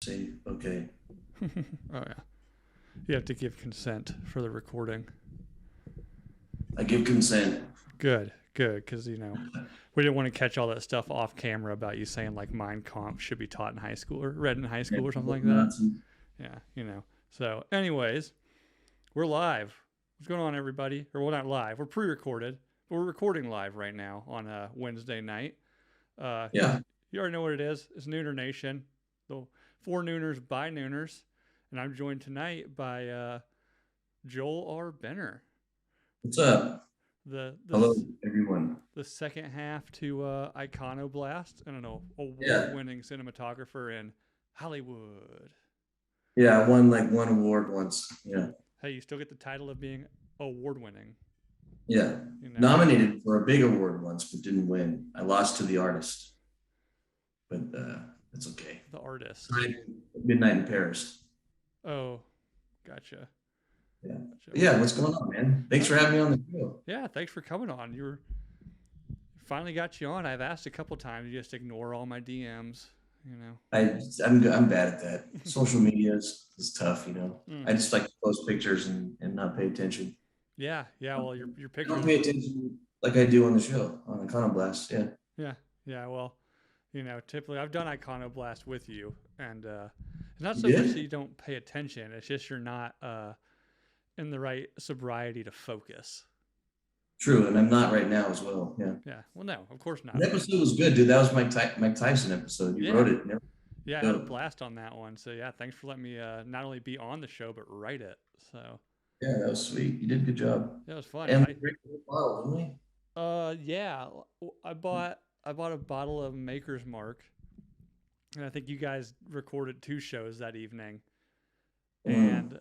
say okay. Oh yeah. You have to give consent for the recording. I give consent. Good, because we didn't want to catch all that stuff off camera about you saying like Mein Kampf should be taught in high school or read in high school or something like that. Yeah. So, anyways, we're live. What's going on, everybody? Or we're not live. We're pre-recorded, but we're recording live right now on a Wednesday night. Yeah. You already know what it is. It's Nooner Nation, the for Nooners by Nooners, and I'm joined tonight by Joel R. Benner. What's up? Hello, everyone. The second half to Iconoblast. I don't know, award-winning cinematographer in Hollywood. Yeah, I won like one award once. Yeah. Hey, you still get the title of being award-winning. Yeah. Nominated for a big award once, but didn't win. I lost to the artist. But it's okay. The artist. Midnight in Paris. Oh, gotcha. Yeah. Yeah, what's going on, man? Thanks for having me on the show. Yeah, thanks for coming on. Finally got you on. I've asked a couple times. You just ignore all my DMs, I'm bad at that. Social media is tough, I just like to post pictures and not pay attention. Yeah. Well, your pictures. I don't pay attention like I do on the show on Iconoblast. Yeah. Well, typically I've done Iconoblast with you, and it's not so much that you don't pay attention. It's just you're not in the right sobriety to focus. True, and I'm not right now as well. Yeah. Well, no, of course not. The episode was good, dude. That was Mike Tyson episode. You wrote it. Yeah, I had a blast on that one. So yeah, thanks for letting me not only be on the show but write it. So yeah, that was sweet. You did a good job. Yeah, it was fun. And we drank the bottle, didn't we? Yeah. I bought a bottle of Maker's Mark, and I think you guys recorded 2 shows that evening, and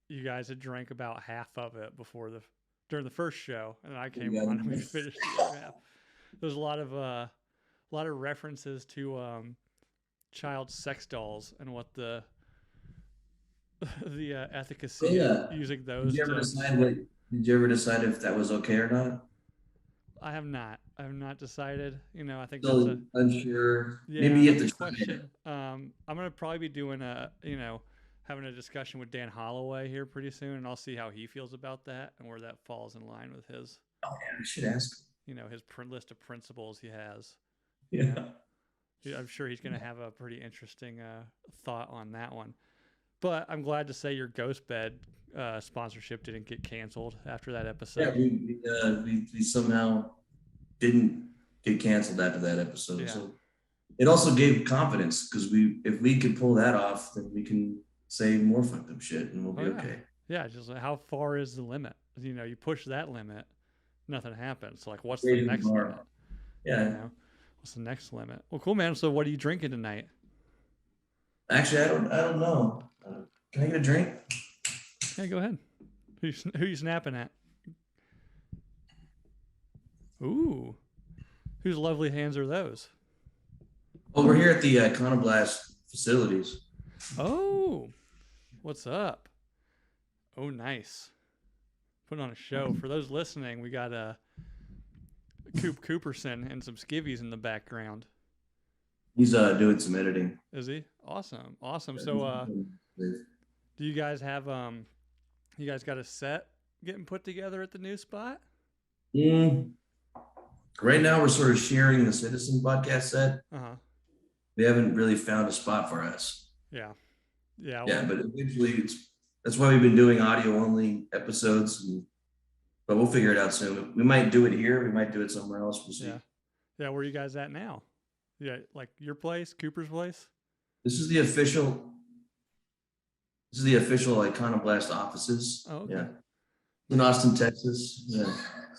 you guys had drank about half of it during the first show, and then I came on and we finished the other half. There's a lot of references to child sex dolls and what the efficacy of using those. Did you ever decide if that was okay or not? I have not decided. I think still that's unsure. Maybe you have to question. I'm gonna probably be doing having a discussion with Dan Holloway here pretty soon, and I'll see how he feels about that and where that falls in line with his. Oh yeah, I should ask. His list of principles he has. Yeah. I'm sure he's going to have a pretty interesting thought on that one. But I'm glad to say your Ghost Bed sponsorship didn't get canceled after that episode. Yeah, we somehow didn't get canceled after that episode. Yeah. So it also gave confidence because if we could pull that off, then we can say more fucked up shit and we'll be okay. Yeah, just how far is the limit? You push that limit, nothing happens. So what's the next limit? Yeah. What's the next limit? Well, cool, man. So what are you drinking tonight? Actually, I don't know. Can I get a drink? Yeah, go ahead. Who you snapping at? Ooh. Whose lovely hands are those? Well, we're here at the Iconoblast facilities. Oh, what's up? Oh, nice. Putting on a show. For those listening, we got Coop Cooperson and some skivvies in the background. He's doing some editing. Is he? Awesome. So do you guys have you guys got a set getting put together at the new spot? Right now we're sort of sharing the Citizen podcast set. We haven't really found a spot for us. Yeah, but eventually that's why we've been doing audio only episodes, but we'll figure it out soon. We might do it here. We might do it somewhere else. We'll see. Yeah. Where are you guys at now? Yeah, like your place, Cooper's place? This is the official Iconoblast offices. Oh, okay. Yeah. In Austin, Texas. Yeah.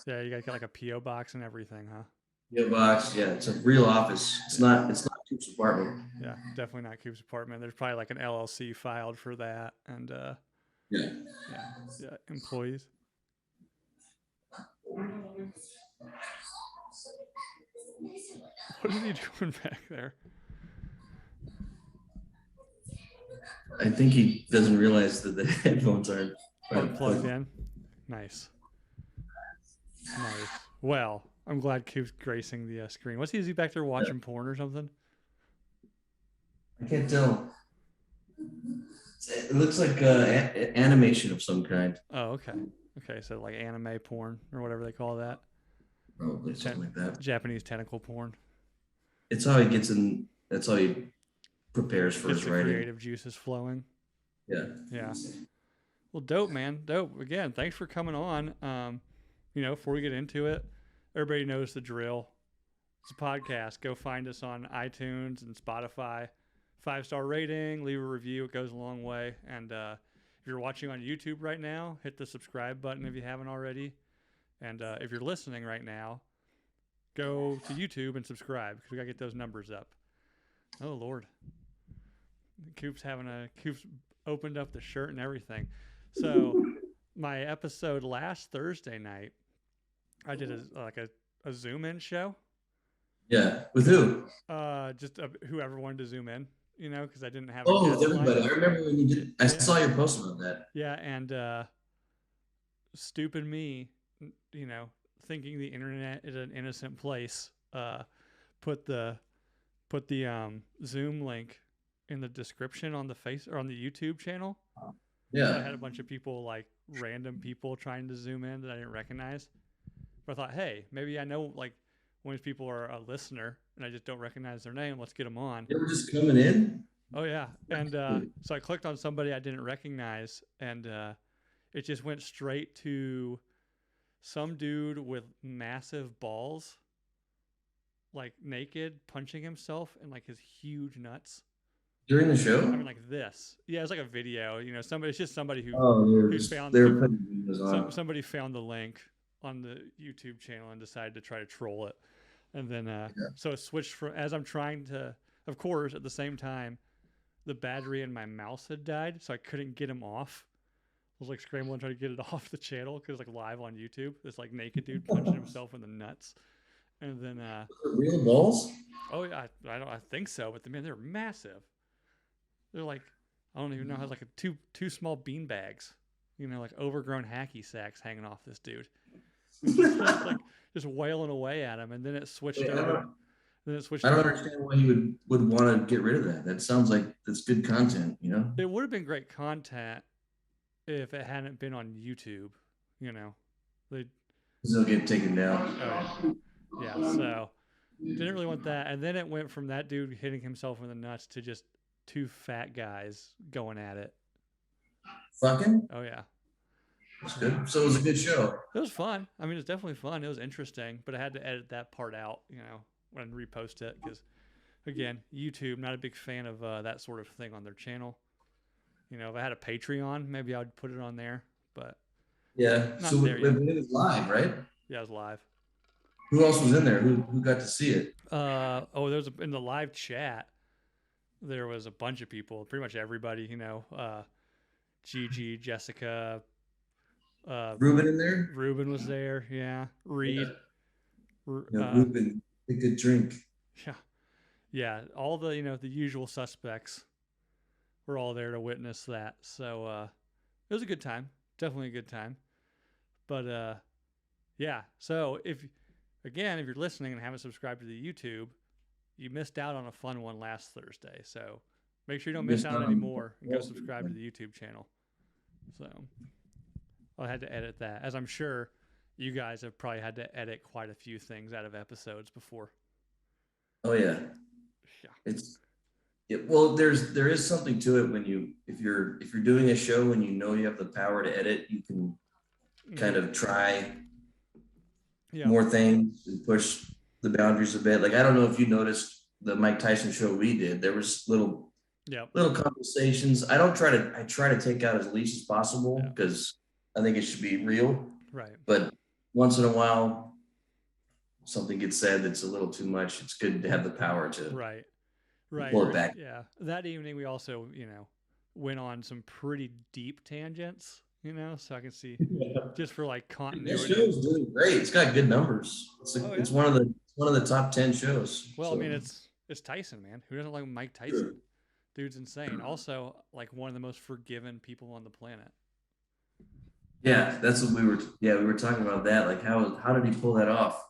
Yeah, you guys got like a P.O. box and everything, huh? P.O. box, yeah. It's a real office. It's not Coop's apartment. Yeah, definitely not Coop's apartment. There's probably like an LLC filed for that, and yeah, employees. What is he doing back there? I think he doesn't realize that the headphones aren't plugged in. Nice. Well, I'm glad Coop's gracing the screen. Is he back there watching porn or something? I can't tell. It looks like animation of some kind. Oh, okay. Okay, so like anime porn or whatever they call that. Probably something like that. Japanese tentacle porn. It's how he gets in. That's how he prepares for Gets his the writing. creative juices flowing. Yeah. Yeah. Well, dope, man. Dope. Again, thanks for coming on. Before we get into it, everybody knows the drill. It's a podcast. Go find us on iTunes and Spotify. 5-star rating, leave a review. It goes a long way. And if you're watching on YouTube right now, hit the subscribe button if you haven't already. And if you're listening right now, go to YouTube and subscribe because we got to get those numbers up. Oh, Lord. Coop's opened up the shirt and everything. So my episode last Thursday night, I did a Zoom in show. Yeah, with who? Just whoever wanted to Zoom in, because I didn't have. Oh, everybody! I remember when you did. I saw your post about that. Yeah, and stupid me, thinking the internet is an innocent place. Put the Zoom link in the description on the on the YouTube channel. Yeah. So I had a bunch of people, like random people, trying to Zoom in that I didn't recognize. But I thought, hey, maybe I know like one of these people are a listener and I just don't recognize their name. Let's get them on. They were just coming in. Oh yeah, and so I clicked on somebody I didn't recognize, and it just went straight to some dude with massive balls, like naked, punching himself in like his huge nuts. During the show? I mean, like this. Yeah, it's like a video. It's just somebody who somebody found the link on the YouTube channel and decided to try to troll it, and then so it switched from as I'm trying to. Of course, at the same time, the battery in my mouse had died, so I couldn't get him off. I was like scrambling trying to get it off the channel because like live on YouTube, this like naked dude punching himself in the nuts, and then real balls. Oh yeah, I think so, but they're massive. They're like, I don't even know how, like two small bean bags, like overgrown hacky sacks hanging off this dude. just wailing away at him, and then it switched over. I don't understand why you would want to get rid of that. That sounds like that's good content, It would have been great content if it hadn't been on YouTube, They'll get taken down. Oh, yeah, so didn't really want that. And then it went from that dude hitting himself in the nuts to just two fat guys going at it. Fucking? Oh, yeah. That's good. So it was a good show. It was fun. I mean, it was definitely fun. It was interesting, but I had to edit that part out, when I repost it because, again, YouTube, not a big fan of that sort of thing on their channel. If I had a Patreon, maybe I would put it on there, but yeah. So it was live, right? Yeah, it was live. Who else was in there? Who got to see it? In the live chat, there was a bunch of people, pretty much everybody, Gigi, Jessica, Ruben in there? Ruben was there, yeah. Reed. Yeah. Ruben, a good drink. Yeah. Yeah, all the, the usual suspects were all there to witness that. So it was a good time. Definitely a good time. But yeah, so if you're listening and haven't subscribed to the YouTube, you missed out on a fun one last Thursday. So make sure you don't miss out anymore and go subscribe to the YouTube channel. So I had to edit that, as I'm sure you guys have probably had to edit quite a few things out of episodes before. Oh yeah. Well, there is something to it when if you're doing a show and you have the power to edit, you can kind of try more things and push the boundaries a bit. Like, I don't know if you noticed the Mike Tyson show we did. There was little conversations. I try to take out as least as possible because I think it should be real. Right. But once in a while, something gets said that's a little too much. It's good to have the power to pull it back. Yeah. That evening, we also, went on some pretty deep tangents, so I can see just for like continuity. This show's doing great. It's got good numbers. It's one of the top 10 shows. Well, so. I mean, it's Tyson, man. Who doesn't like Mike Tyson? Sure. Dude's insane. Also, like one of the most forgiven people on the planet. Yeah, that's what we were talking about that. Like, how did he pull that off?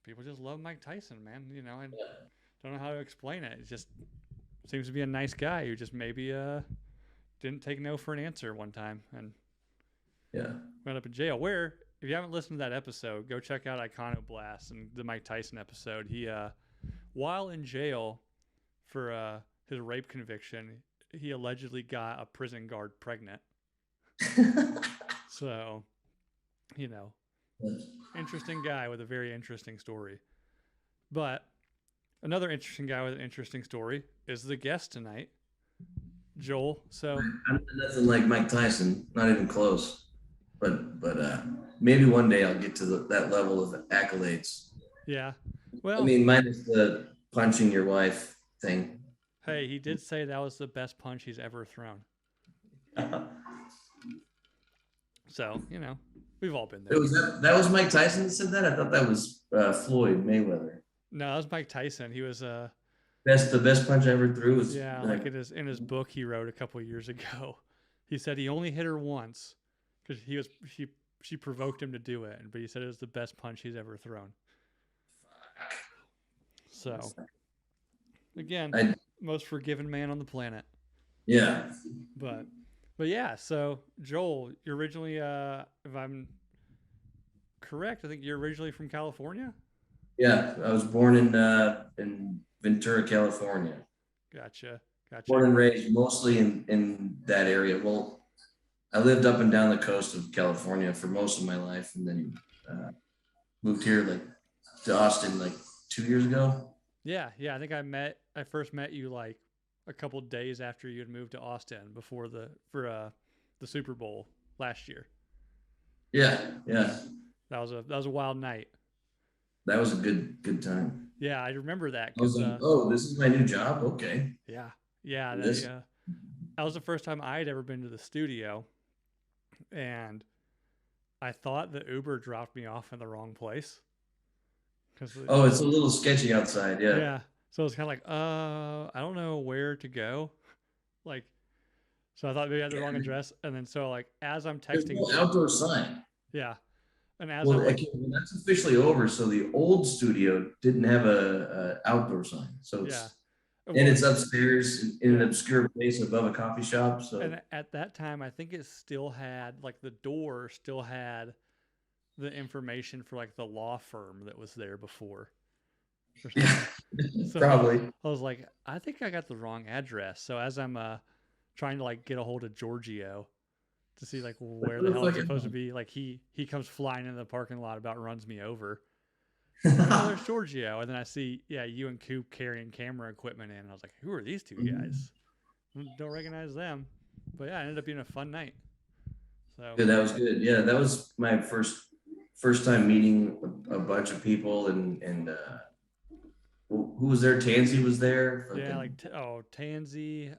People just love Mike Tyson, man. I don't know how to explain it. It's just seems to be a nice guy who just maybe didn't take no for an answer one time and went up in jail. Where, if you haven't listened to that episode, go check out Iconoblast and the Mike Tyson episode. He, while in jail for his rape conviction, he allegedly got a prison guard pregnant. So, you know, interesting guy with a very interesting story. But another interesting guy with an interesting story is the guest tonight, Joel. So I'm nothing like Mike Tyson, not even close. But maybe one day I'll get to that level of accolades. Yeah. Well, I mean, minus the punching your wife thing. Hey, he did say that was the best punch he's ever thrown. So, you know, we've all been there. That was Mike Tyson that said that? I thought that was Floyd Mayweather. No, that was Mike Tyson. He was the best punch I ever threw was like in his book he wrote a couple of years ago. He said he only hit her once because she provoked him to do it, but he said it was the best punch he's ever thrown. So, again, most forgiven man on the planet. Yeah. But yeah, so Joel, you're originally, if I'm correct, I think you're originally from California? Yeah, I was born in Ventura, California. Gotcha. Born and raised mostly in that area. Well, I lived up and down the coast of California for most of my life, and then moved here to Austin 2 years ago. Yeah. I think I first met you like a couple days after you had moved to Austin for the Super Bowl last year. Yeah. That was a wild night. That was a good time. Yeah, I remember that. I was like, this is my new job. Okay. Yeah. That was the first time I had ever been to the studio, and I thought the Uber dropped me off in the wrong place. It's a little sketchy outside. Yeah. Yeah. So it's kind of like, I don't know where to go. So I thought maybe I had the wrong address, and then as I'm texting, there's no outdoor sign. Yeah. And that's officially over. So the old studio didn't have a outdoor sign. So it's upstairs in an obscure place above a coffee shop. So and at that time, I think it still had the door still had the information for the law firm that was there before. So probably. I was like, I think I got the wrong address. So as I'm trying to get a hold of Giorgio to see where the hell it's supposed to be, he comes flying into the parking lot, about runs me over. There's Giorgio, and then I see you and Coop carrying camera equipment in, and I was like, who are these two guys? Don't recognize them. But yeah, it ended up being a fun night. So yeah, that was good. Yeah, that was my first time meeting a bunch of people, and who was there? Tansy was there. Tansy.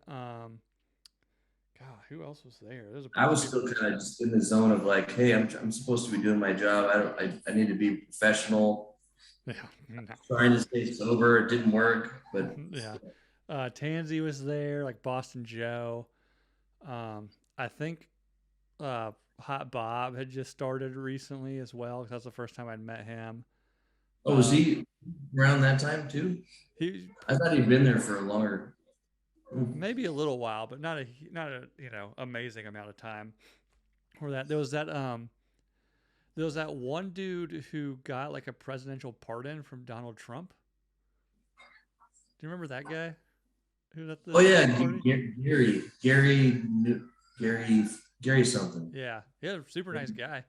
God, who else was there? I was still kind of just in the zone of hey, I'm supposed to be doing my job. I need to be professional. Yeah, no. Trying to stay sober. It didn't work, but yeah. Tansy was there, Boston Joe. I think Hot Bob had just started recently as well, because that's the first time I'd met him. Oh, was he around that time too? I thought he'd been there for a longer. Maybe a little while, but not a amazing amount of time. Or there was that one dude who got a presidential pardon from Donald Trump. Do you remember that guy? Gary something. Yeah, he's a super nice guy.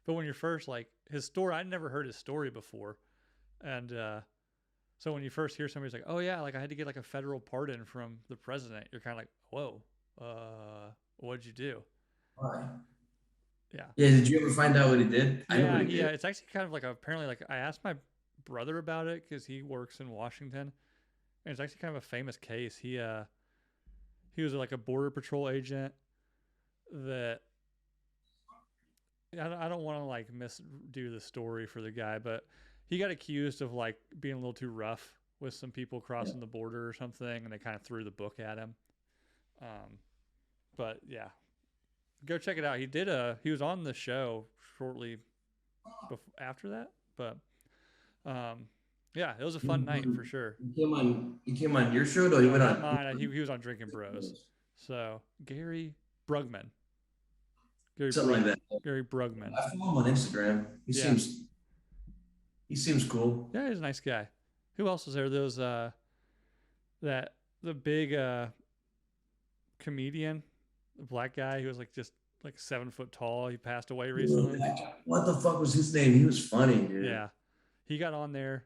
But when you're first his story, I'd never heard his story before, and so when you first hear somebody's like, oh yeah, I had to get a federal pardon from the president, you're kind of like, whoa, what'd you do? Why? Yeah. Yeah. Did you ever find out what he did? I know what he did. Yeah. It's actually kind of apparently I asked my brother about it because he works in Washington, and it's actually kind of a famous case. He was a border patrol agent that I don't want to misdo the story for the guy, but he got accused of being a little too rough with some people crossing the border or something, and they kind of threw the book at him. But yeah, go check it out. He was on the show shortly after that, but Yeah, it was a fun night for sure. He came on your show, though. He went on mine. He was on Drinking Bros. So Gary Brugman. Something like that. Gary Brugman. I follow him on Instagram. He seems cool. Yeah, he's a nice guy. Who else was there? There was the big comedian, the black guy who was just 7 foot tall. He passed away recently. What the fuck was his name? He was funny, dude. Yeah. He got on there.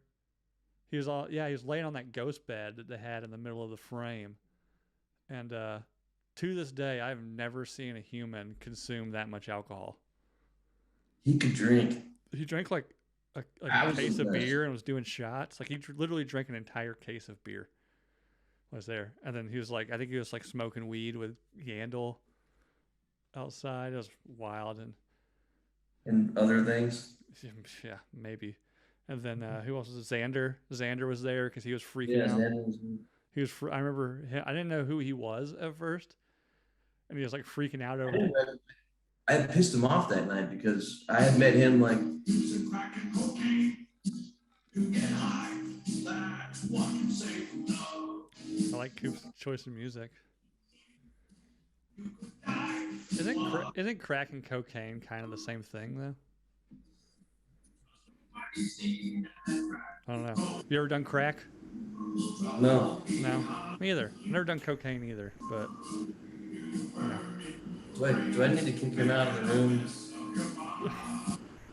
He was laying on that ghost bed that they had in the middle of the frame. And to this day, I've never seen a human consume that much alcohol. He could drink. He drank like a case of beer and was doing shots. He literally drank an entire case of beer. Was there. And then he was I think he was smoking weed with Yandel outside. It was wild. And other things? Yeah, maybe. And then who else was it? Xander. Xander was there because he was freaking out. He was. I remember. I didn't know who he was at first, and he was freaking out over it. I had pissed him off that night because I had met him using crack and cocaine to get high. That's what you say no. I like Coop's choice of music. Isn't crack and cocaine kind of the same thing though? I don't know. Have you ever done crack? No. No? Me either. I've never done cocaine either, but... Do I need to kick him out of the room?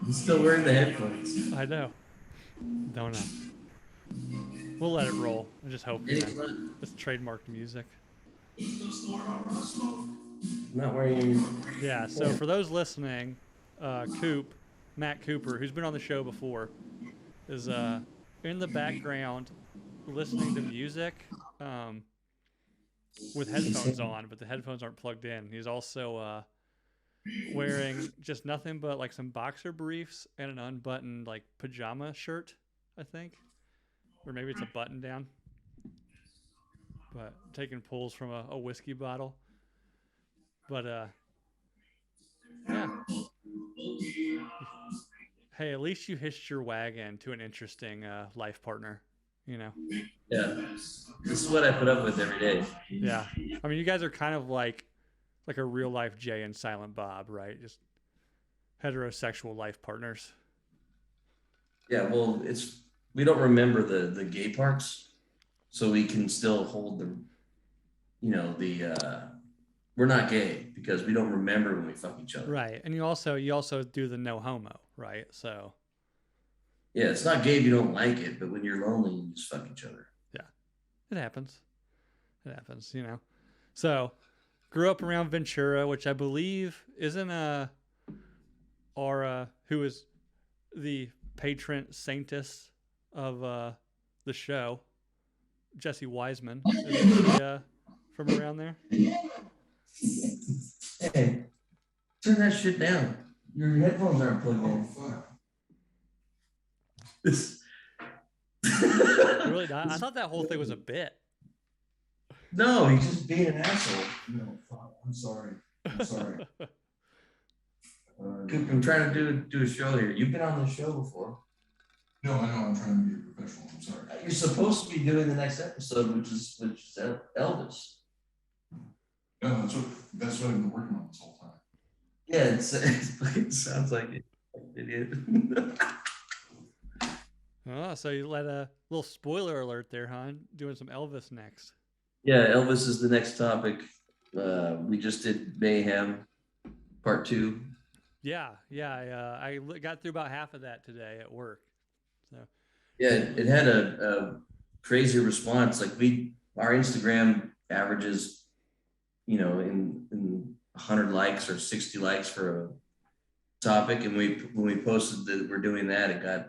He's still wearing the headphones. I know. Don't know. We'll let it roll. I just hope it's trademarked music. Not wearing... Yeah, so for those listening, Matt Cooper, who's been on the show before, is in the background listening to music with headphones on, but the headphones aren't plugged in. He's also wearing just nothing but some boxer briefs and an unbuttoned pajama shirt, I think, or maybe it's a button down, but taking pulls from a whiskey bottle. But yeah. Hey, at least you hitched your wagon to an interesting life partner, Yeah. This is what I put up with every day. Yeah. I mean, you guys are kind of like a real life Jay and Silent Bob, right? Just heterosexual life partners. Yeah, well, we don't remember the gay parts, so we can still hold we're not gay because we don't remember when we fuck each other. Right. And you also do the no homo, right? So yeah, it's not gay if you don't like it, but when you're lonely, you just fuck each other. Yeah. It happens. So grew up around Ventura, which I believe isn't Aura, who is the patron saintess of the show, Jesse Wiseman. Is from around there? Hey, turn that shit down. Your headphones aren't plugged in. Fuck. Really not? I thought that whole thing was a bit. No, he's just being an asshole. No, fuck. I'm sorry. I'm trying to do a show here. You've been on the show before. No, I know. I'm trying to be a professional. I'm sorry. You're supposed to be doing the next episode, which is Elvis. No, that's what I've been working on this whole time. Yeah, it sounds like it. Idiot. Oh, so you let a little spoiler alert there, huh? Doing some Elvis next. Yeah, Elvis is the next topic. We just did Mayhem Part 2. Yeah. I got through about half of that today at work. So yeah, it had a crazy response. Our Instagram averages, in 100 likes or 60 likes for a topic, and when we posted that we're doing that, it got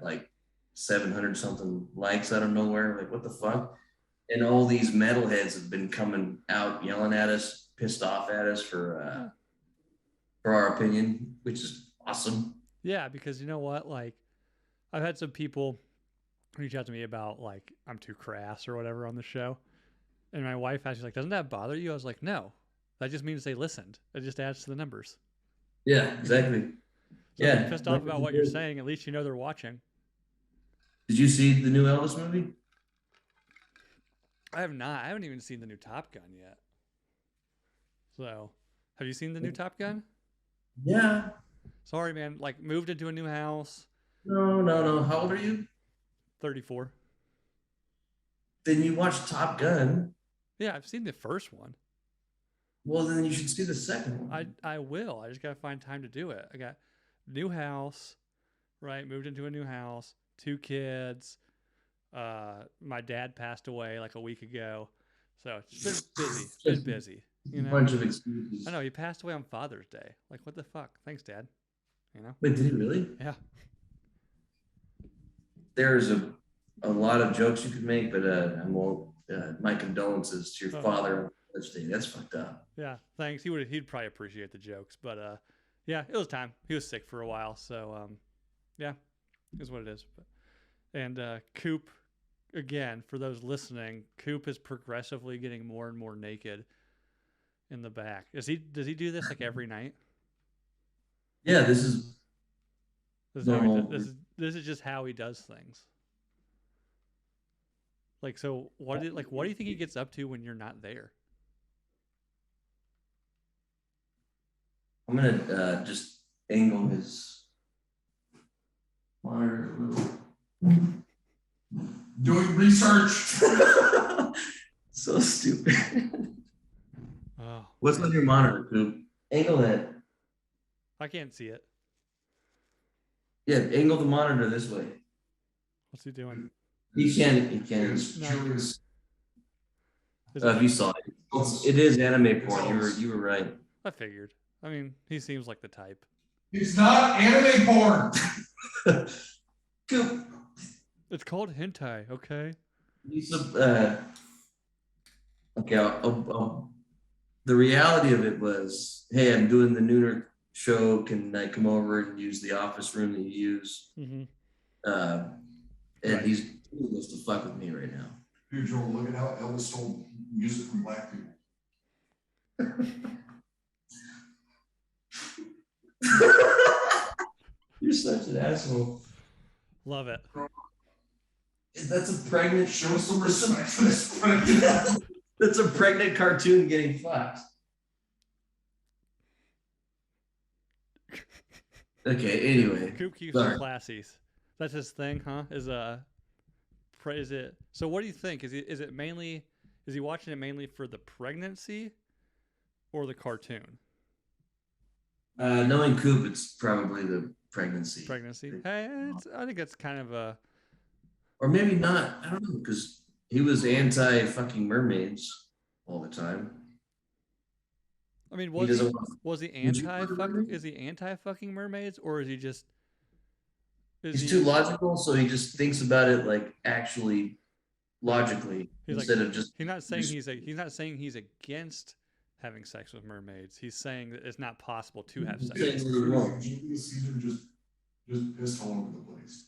700 something likes out of nowhere. What the fuck? And all these metalheads have been coming out yelling at us, pissed off at us for our opinion, which is awesome. Yeah, because you know what? I've had some people reach out to me about I'm too crass or whatever on the show. And my wife actually doesn't that bother you? I was like, no, that just means they listened. It just adds to the numbers. Yeah, exactly. So if you're pissed off about what you're saying, at least you know they're watching. Did you see the new Elvis movie? I have not. I haven't even seen the new Top Gun yet. So, have you seen the new Top Gun? Yeah. Sorry, man. Like, moved into a new house. No. How old are you? 34. Then you watch Top Gun. Yeah, I've seen the first one. Well, then you should see the second one. I will. I just got to find time to do it. I got new house, right? Moved into a new house, 2 kids. My dad passed away like a week ago. So it's been busy. It's been busy. You know? Bunch of excuses. I know. He passed away on Father's Day. Like, what the fuck? Thanks, Dad. You know? Wait, did he really? Yeah. There's a lot of jokes you could make, but my condolences to your father on Father's Day. That's fucked up. Yeah, thanks. He'd probably appreciate the jokes, but yeah, it was time. He was sick for a while, so yeah, is what it is. And Coop, again, for those listening, Coop is progressively getting more and more naked in the back. Does he do this like every night? Yeah, this is normal. This is just how he does things. Like, so what do you think he gets up to when you're not there? I'm gonna just angle his monitor a little. Doing research. So stupid. Oh, What's on your monitor, Coop? Angle that. I can't see it. Yeah, angle the monitor this way. What's he doing? He can't. Julius. If you saw it, it is anime porn. You were right. I figured. I mean, he seems like the type. It's not anime porn. Coop. It's called hentai, okay? Okay. The reality of it was, hey, I'm doing the Nooner show. Can I come over and use the office room that you use? Mm-hmm. And he's doing this to fuck with me right now. Here, Joel, look at how Elvis stole music from black people. You're such an asshole. Love it. That's a pregnant. Show some respect for this pregnant. That's a pregnant cartoon getting fucked. Okay. Anyway. Coop keeps it classy. That's his thing, huh? Is it? So what do you think? Is he watching it mainly for the pregnancy or the cartoon? Knowing Coop, it's probably the pregnancy. Hey, I think that's kind of a. Or maybe not. I don't know, because he was anti-fucking mermaids all the time. I mean, was he anti-fucking mermaids, or is he just? He's too logical, so he just thinks about it like actually logically instead of just. He's not saying he's against having sex with mermaids. He's saying that it's not possible to have sex. Julius Caesar just pissed all over the place.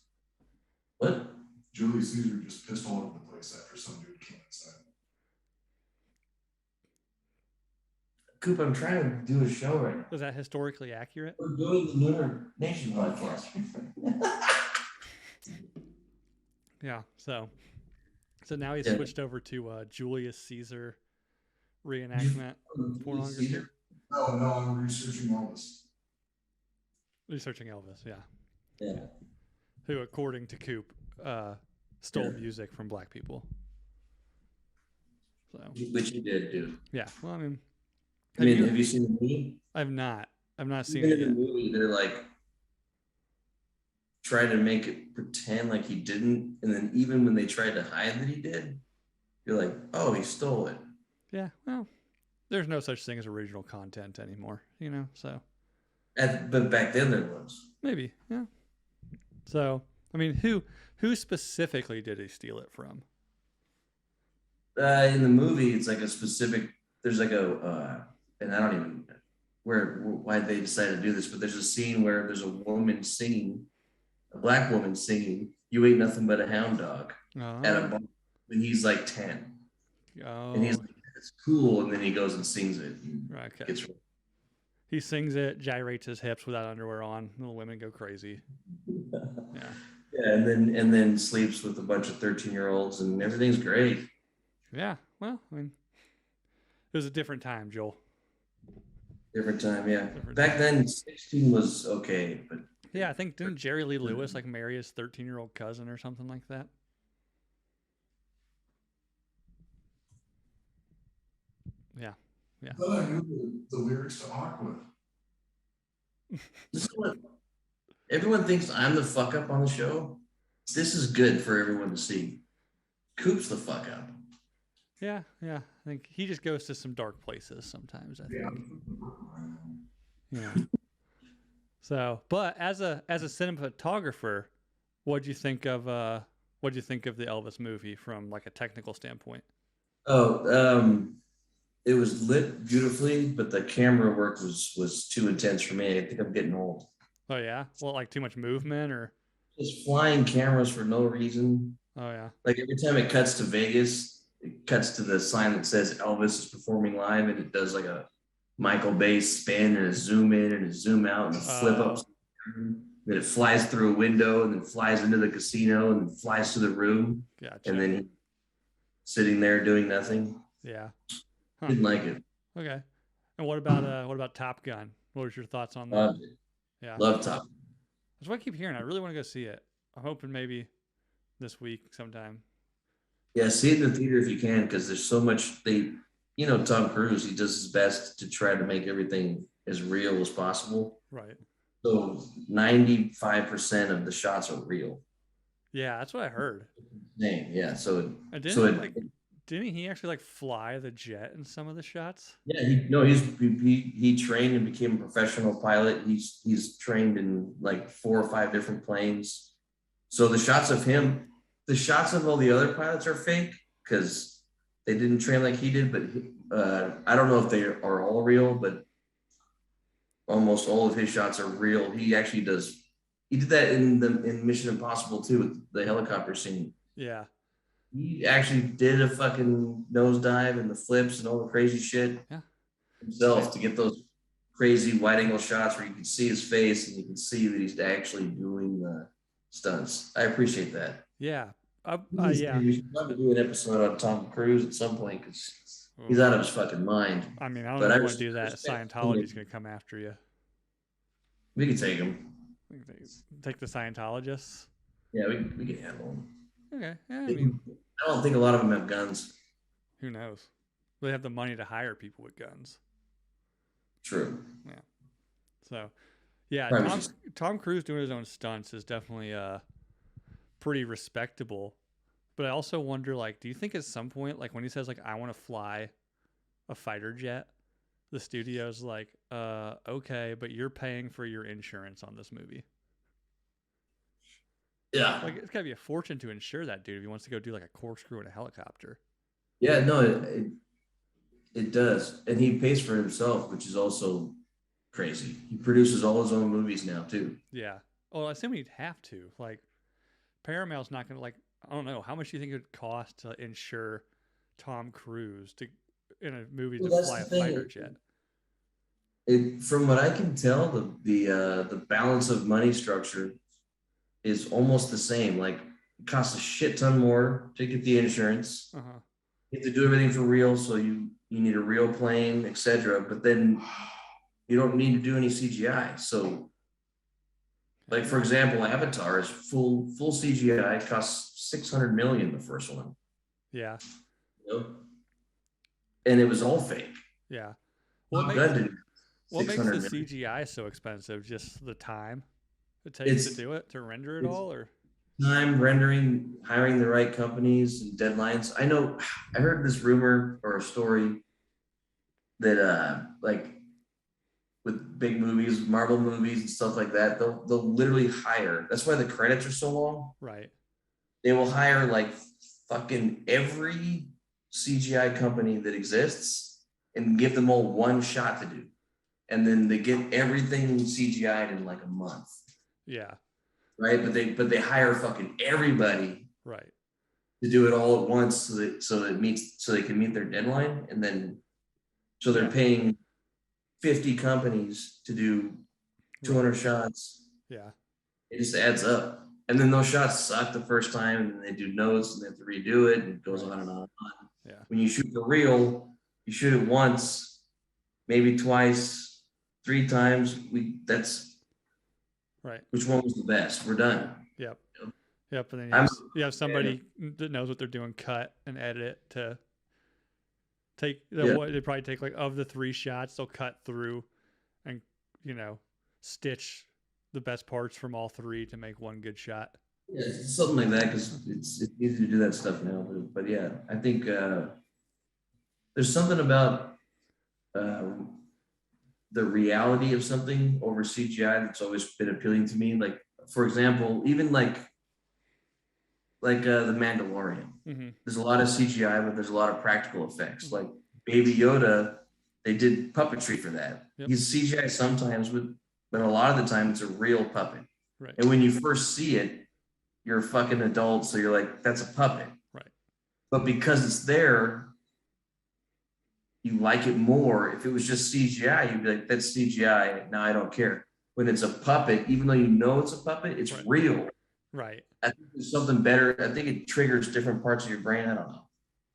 What? Julius Caesar just pissed all over the place after some dude came inside. Coop, I'm trying to do a show right now. Is that historically accurate? We're doing the Lunar Nation podcast. Yeah. So now he's switched over to Julius Caesar reenactment pornography. No, I'm researching Elvis. Researching Elvis, yeah. Yeah. Who, according to Coop, stole music from black people. So. Which he did do. Yeah. Well, I mean, have you seen the movie? I've not seen Even it yet. in the movie, they're like trying to make it pretend like he didn't, and then even when they tried to hide that he did, you're like, oh, he stole it. Yeah. Well, there's no such thing as original content anymore, so. But back then there was. Maybe, yeah. So, I mean, who specifically did he steal it from? In the movie, it's like a specific. There's like and I don't even why they decided to do this, but there's a scene where there's a woman singing, a black woman singing, "You ain't nothing but a hound dog," at a bar when he's like 10, and he's like, "It's cool," and then he goes and sings it. Okay. He sings it, gyrates his hips without underwear on. The women go crazy. Yeah. Yeah, and then sleeps with a bunch of 13-year-olds and everything's great. Yeah. Well, I mean, it was a different time, Joel. Different time, yeah. Different Back time. then 16 was okay, but Yeah, I think didn't Jerry Lee Lewis like marry his 13-year-old cousin or something like that? Yeah. Yeah. But I knew the lyrics to Aqua. this is what everyone thinks I'm the fuck up on the show. This is good for everyone to see. Coop's the fuck up. Yeah, yeah. I think he just goes to some dark places sometimes, I think. Yeah. So, but as a cinematographer, what'd you think of the Elvis movie from like a technical standpoint? Oh, it was lit beautifully, but the camera work was too intense for me. I think I'm getting old. Oh yeah. Well, like too much movement or Just flying cameras for no reason. oh yeah. Like every time it cuts to Vegas, it cuts to the sign that says Elvis is performing live, and it does like a Michael Bay spin and a zoom in and a zoom out and a flip up. Then it flies through a window and then flies into the casino and then flies to the room. Gotcha. And then sitting there doing nothing. Yeah. Huh. Didn't like it. Okay. And what about Top Gun? What was your thoughts on that? Loved it. Yeah. Love Top. That's what I keep hearing. I really want to go see it. I'm hoping maybe this week sometime. Yeah, see it in the theater if you can, because there's so much Tom Cruise, he does his best to try to make everything as real as possible. Right. So 95% of the shots are real. Yeah, that's what I heard. Yeah. Didn't he actually like fly the jet in some of the shots? Yeah, he trained and became a professional pilot. He's trained in like 4 or 5 different planes. So the shots of all the other pilots are fake because they didn't train like he did. But I don't know if they are all real, but almost all of his shots are real. He actually does. He did that in Mission Impossible too, with the helicopter scene. Yeah. He actually did a fucking nosedive and the flips and all the crazy shit himself to get those crazy wide angle shots where you can see his face and you can see that he's actually doing the stunts. I appreciate that. Yeah. Yeah. We should probably do an episode on Tom Cruise at some point because he's out of his fucking mind. I mean, I don't know if you want to do that. Scientology's going to come after you. We can take him. Take the Scientologists? Yeah, we can handle them. Okay. Yeah, I mean, I don't think a lot of them have guns. Who knows? They have the money to hire people with guns. True. Yeah. So, yeah, Tom Cruise doing his own stunts is definitely pretty respectable. But I also wonder, like, do you think at some point, like when he says, like, I want to fly a fighter jet, the studio's like, okay, but you're paying for your insurance on this movie. Yeah. Like, it's got to be a fortune to insure that dude if he wants to go do like a corkscrew in a helicopter. Yeah, no, it does. And he pays for himself, which is also crazy. He produces all his own movies now, too. Yeah. Well, I assume he'd have to. Like, Paramount's not going to, like, I don't know. How much do you think it would cost to insure Tom Cruise in a movie to fly a fighter jet? From what I can tell, the balance of money structure is almost the same. Like, it costs a shit ton more to get the insurance. Uh-huh. You have to do everything for real, so you need a real plane, etc. But then you don't need to do any CGI. So, like for example, Avatar is full CGI. It costs $600 million, the first one. Yeah. You know? And it was all fake. Yeah. What makes the CGI so expensive? Just the time it takes to do it, to render it all, or time, rendering, hiring the right companies and deadlines. I heard this rumor or a story that like with big movies, Marvel movies and stuff like that, they'll literally hire. That's why the credits are so long. Right. They will hire like fucking every CGI company that exists and give them all one shot to do. And then they get everything CGI'd in like a month. Yeah. Right. But they hire fucking everybody. Right. To do it all at once so they can meet their deadline. And then so they're paying 50 companies to do 200 shots. Yeah. It just adds up. And then those shots suck the first time, and then they do notes, and they have to redo it, and it goes on and on and on. Yeah. When you shoot for real, you shoot it once, maybe twice, 3 times. That's right. Which one was the best? We're done. Yep. Yep. And then you have somebody that knows what they're doing, cut and edit it to take. They probably take like of the 3 shots, they'll cut through and stitch the best parts from all 3 to make one good shot. Yeah, something like that, because it's easy to do that stuff now. But yeah, I think there's something about the reality of something over CGI that's always been appealing to me. Like, for example, even like The Mandalorian. Mm-hmm. There's a lot of CGI, but there's a lot of practical effects. Like Baby Yoda, they did puppetry for that. Yep. He's CGI sometimes, but a lot of the time it's a real puppet. Right. And when you first see it, you're a fucking adult, so you're like, that's a puppet. Right. But because it's there, you like it more. If it was just CGI, you'd be like, that's CGI. Now I don't care. When it's a puppet, even though you know it's a puppet, it's real. Right. I think there's something better. I think it triggers different parts of your brain. I don't know.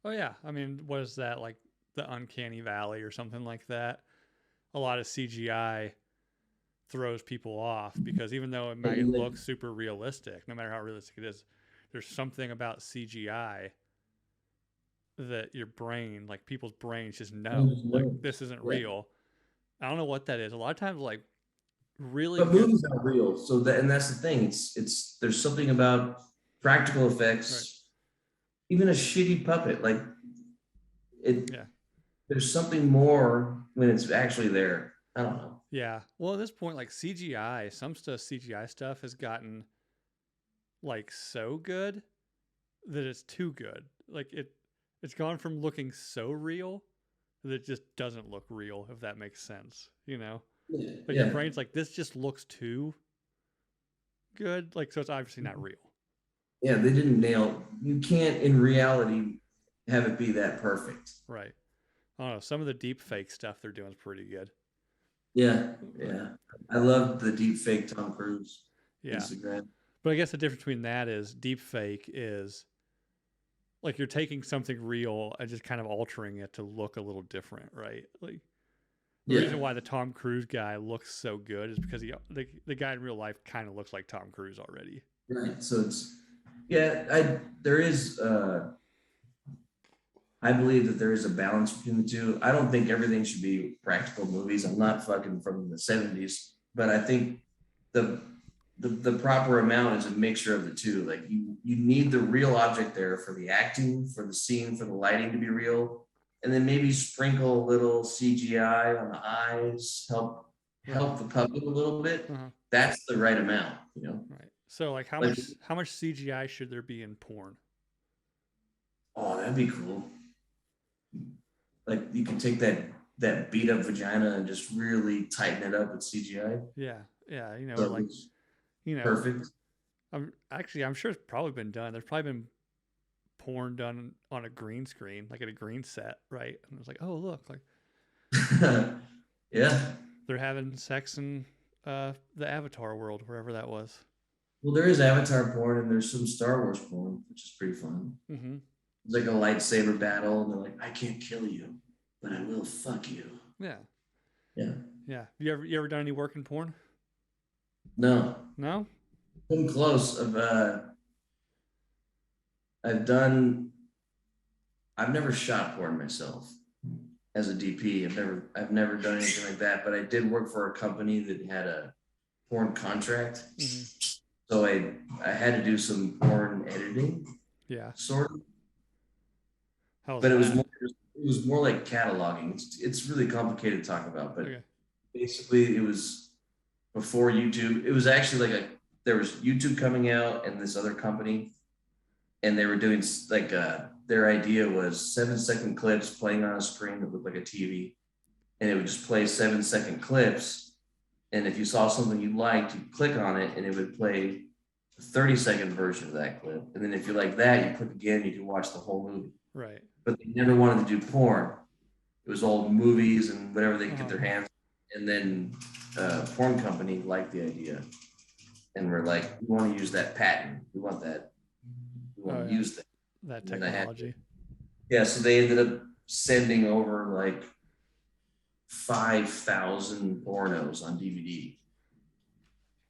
Oh yeah. I mean, what is that, like the uncanny valley or something like that? A lot of CGI throws people off because even though it might look super realistic, no matter how realistic it is, there's something about CGI that your brain, like people's brains just know, like this isn't real. I don't know what that is. A lot of times, like really, but movies are real. So that's the thing. It's there's something about practical effects, even a shitty puppet, like it. Yeah. There's something more when it's actually there. I don't know. Yeah. Well, at this point, like CGI stuff has gotten like so good that it's too good. Like it's gone from looking so real that it just doesn't look real, if that makes sense. Like your brain's like, this just looks too good. Like, so it's obviously not real. Yeah, they didn't nail. You can't in reality have it be that perfect. Right. I don't know. Some of the deep fake stuff they're doing is pretty good. Yeah. I love the deep fake Tom Cruise Instagram. But I guess the difference between that is deep fake is like you're taking something real and just kind of altering it to look a little different, right? Like the reason why the Tom Cruise guy looks so good is because the guy in real life kind of looks like Tom Cruise already. Right. So I believe that there is a balance between the two. I don't think everything should be practical movies. I'm not fucking from the 70s, but I think the proper amount is a mixture of the two. Like you need the real object there for the acting, for the scene, for the lighting to be real, and then maybe sprinkle a little CGI on the eyes, help the puppet a little bit. Uh-huh. That's the right amount, Right. So like how much CGI should there be in porn? Oh, that'd be cool. Like you can take that beat up vagina and just really tighten it up with CGI. Yeah. Perfect. I'm sure it's probably been done. There's probably been porn done on a green screen, like at a green set, right? And it's like, oh look, like yeah, they're having sex in the Avatar world, wherever that was. Well, there is Avatar porn and there's some Star Wars porn, which is pretty fun. Mm-hmm. It's like a lightsaber battle, and they're like, "I can't kill you, but I will fuck you." Yeah. Yeah. You ever done any work in porn? No. I'm close. I've never shot porn myself as a DP. I've never done anything like that, but I did work for a company that had a porn contract. Mm-hmm. So I had to do some porn editing. Yeah. Sort of. But it was more like cataloging. It's really complicated to talk about, but basically it was before YouTube. It was actually there was YouTube coming out and this other company, and they were doing like their idea was 7-second clips playing on a screen that looked like a TV, and it would just play 7-second clips. And if you saw something you liked, you click on it and it would play a 30-second version of that clip. And then if you like that, you click again, you can watch the whole movie. Right. But they never wanted to do porn. It was all movies and whatever they could get their hands on. And then porn company liked the idea. and we're like, we want to use that patent. We want that. We want to use that technology. Yeah, so they ended up sending over like 5,000 pornos on DVD.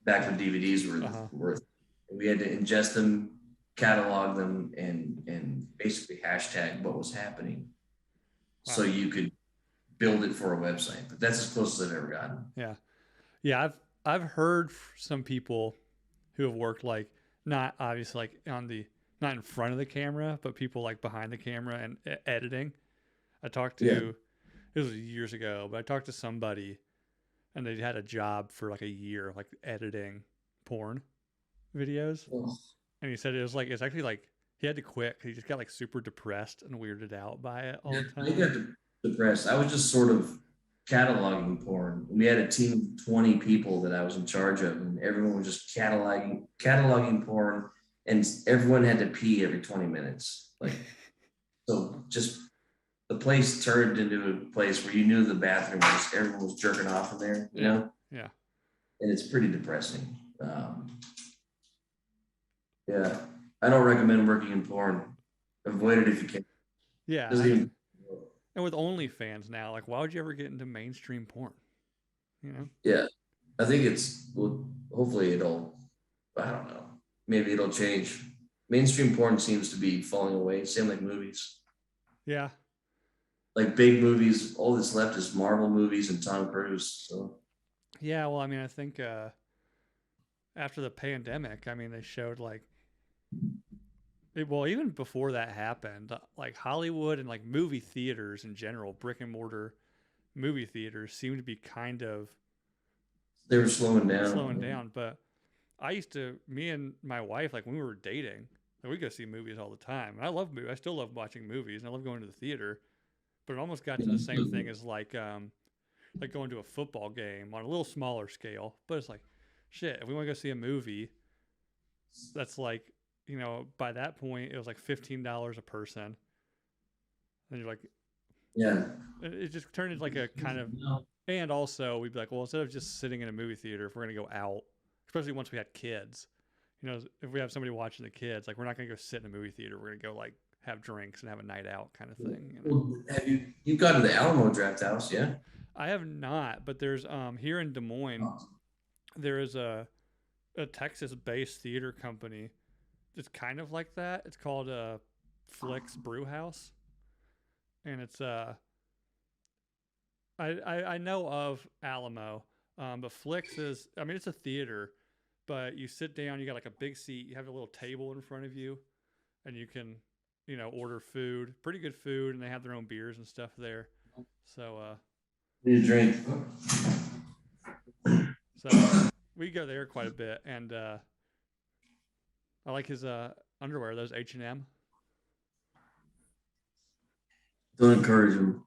Back when DVDs were we had to ingest them, catalog them, and basically hashtag what was happening, so you could build it for a website. But that's as close as I've ever gotten. Yeah. I've heard some people who have worked like not obviously like not in front of the camera, but people like behind the camera and editing. I talked to it was years ago, but I talked to somebody and they had a job for like a year, like editing porn videos. And he said it was like, it's actually like he had to quit because he just got like super depressed and weirded out by it all the time. I got depressed. I was just sort of cataloging porn. We had a team of 20 people that I was in charge of, and everyone was just cataloging porn, and everyone had to pee every 20 minutes. Like, so just the place turned into a place where you knew the bathroom was everyone was jerking off in there, you know? Yeah. And it's pretty depressing. Yeah. I don't recommend working in porn. Avoid it if you can. Yeah. And with OnlyFans now, like, why would you ever get into mainstream porn? You know? Yeah. I think hopefully I don't know. Maybe it'll change. Mainstream porn seems to be falling away. Same like movies. Yeah. Like big movies, all that's left is Marvel movies and Tom Cruise. So. Yeah, well, I mean, I think after the pandemic, I mean, they showed like, even before that happened, like Hollywood and like movie theaters in general, brick and mortar movie theaters seem to be kind of. They were slowing down. But me and my wife, like when we were dating, like, we go see movies all the time. And I love movies. I still love watching movies and I love going to the theater. But it almost got to the same thing as like going to a football game on a little smaller scale. But it's like, shit, if we want to go see a movie, that's like, you know, by that point it was like $15 a person. And you're like, yeah, it just turned into like a kind of, and also we'd be like, well, instead of just sitting in a movie theater, if we're going to go out, especially once we had kids, you know, if we have somebody watching the kids, like we're not going to go sit in a movie theater. We're going to go like have drinks and have a night out kind of thing. You know? Well, you've gone to the Alamo Draft House, yeah? I have not, but there's here in Des Moines, there is a Texas-based theater company that's kind of like that. It's called Flicks Brew House, and it's I know of Alamo, but Flicks is, I mean, it's a theater, but you sit down, you got like a big seat, you have a little table in front of you, and you can, you know, order food, pretty good food, and they have their own beers and stuff there. So need a drink. So we go there quite a bit, and I like his underwear, those H&M. Don't encourage him.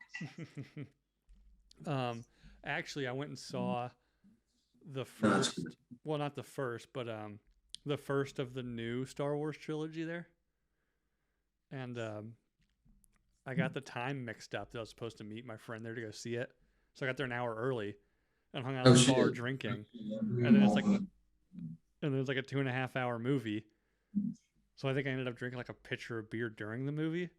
Actually, I went and saw the first, well, not the first, but the first of the new Star Wars trilogy there. And I got the time mixed up that I was supposed to meet my friend there to go see it. So I got there an hour early and hung out at the bar drinking. And then it's like a 2.5 hour movie. So I think I ended up drinking like a pitcher of beer during the movie.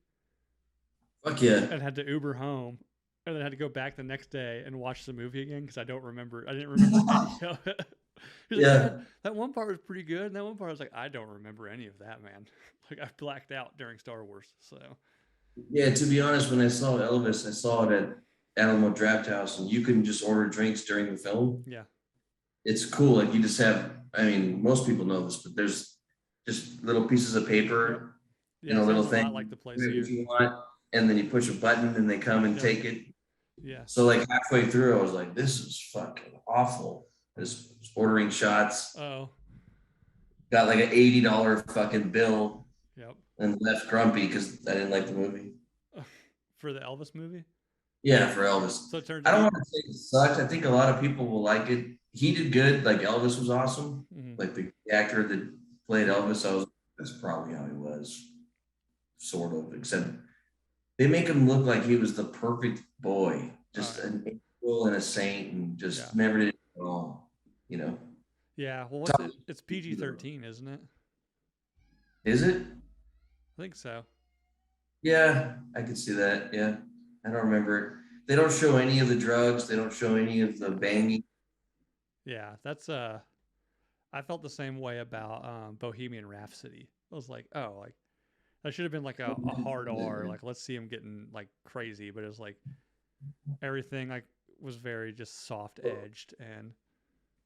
Fuck yeah. And had to Uber home. And then had to go back the next day and watch the movie again because I didn't remember any of it. Yeah. Like, that one part was pretty good. And that one part I was like, I don't remember any of that, man. Like I blacked out during Star Wars. So yeah, to be honest, when I saw Elvis, I saw it at Alamo Draft House, and you can just order drinks during the film. Yeah. It's cool. Like you just have, I mean, most people know this, but there's just little pieces of paper, yeah, and a little thing. A lot like the place if here. you want, and then you push a button and they come and take it. Yeah. So like halfway through, I was like, this is fucking awful. Just ordering shots. Oh. Got like an $80 fucking bill. Yep. And left grumpy because I didn't like the movie. For the Elvis movie? Yeah, for Elvis. So it turns I don't want to say it sucked. I think a lot of people will like it. He did good. Like Elvis was awesome. Mm-hmm. Like the actor that played Elvis, that's probably how he was. Sort of, except they make him look like he was the perfect boy. Just an angel and a saint and just never did it wrong, you know? Yeah. Well, what's it? It's PG-13, isn't it? Is it? I think so. Yeah, I could see that. Yeah, I don't remember. They don't show any of the drugs. They don't show any of the banging. Yeah, that's I felt the same way about Bohemian Rhapsody. I was like, oh, like that should have been like a hard R. Like, let's see him getting like crazy, but it was like everything like was very just soft edged and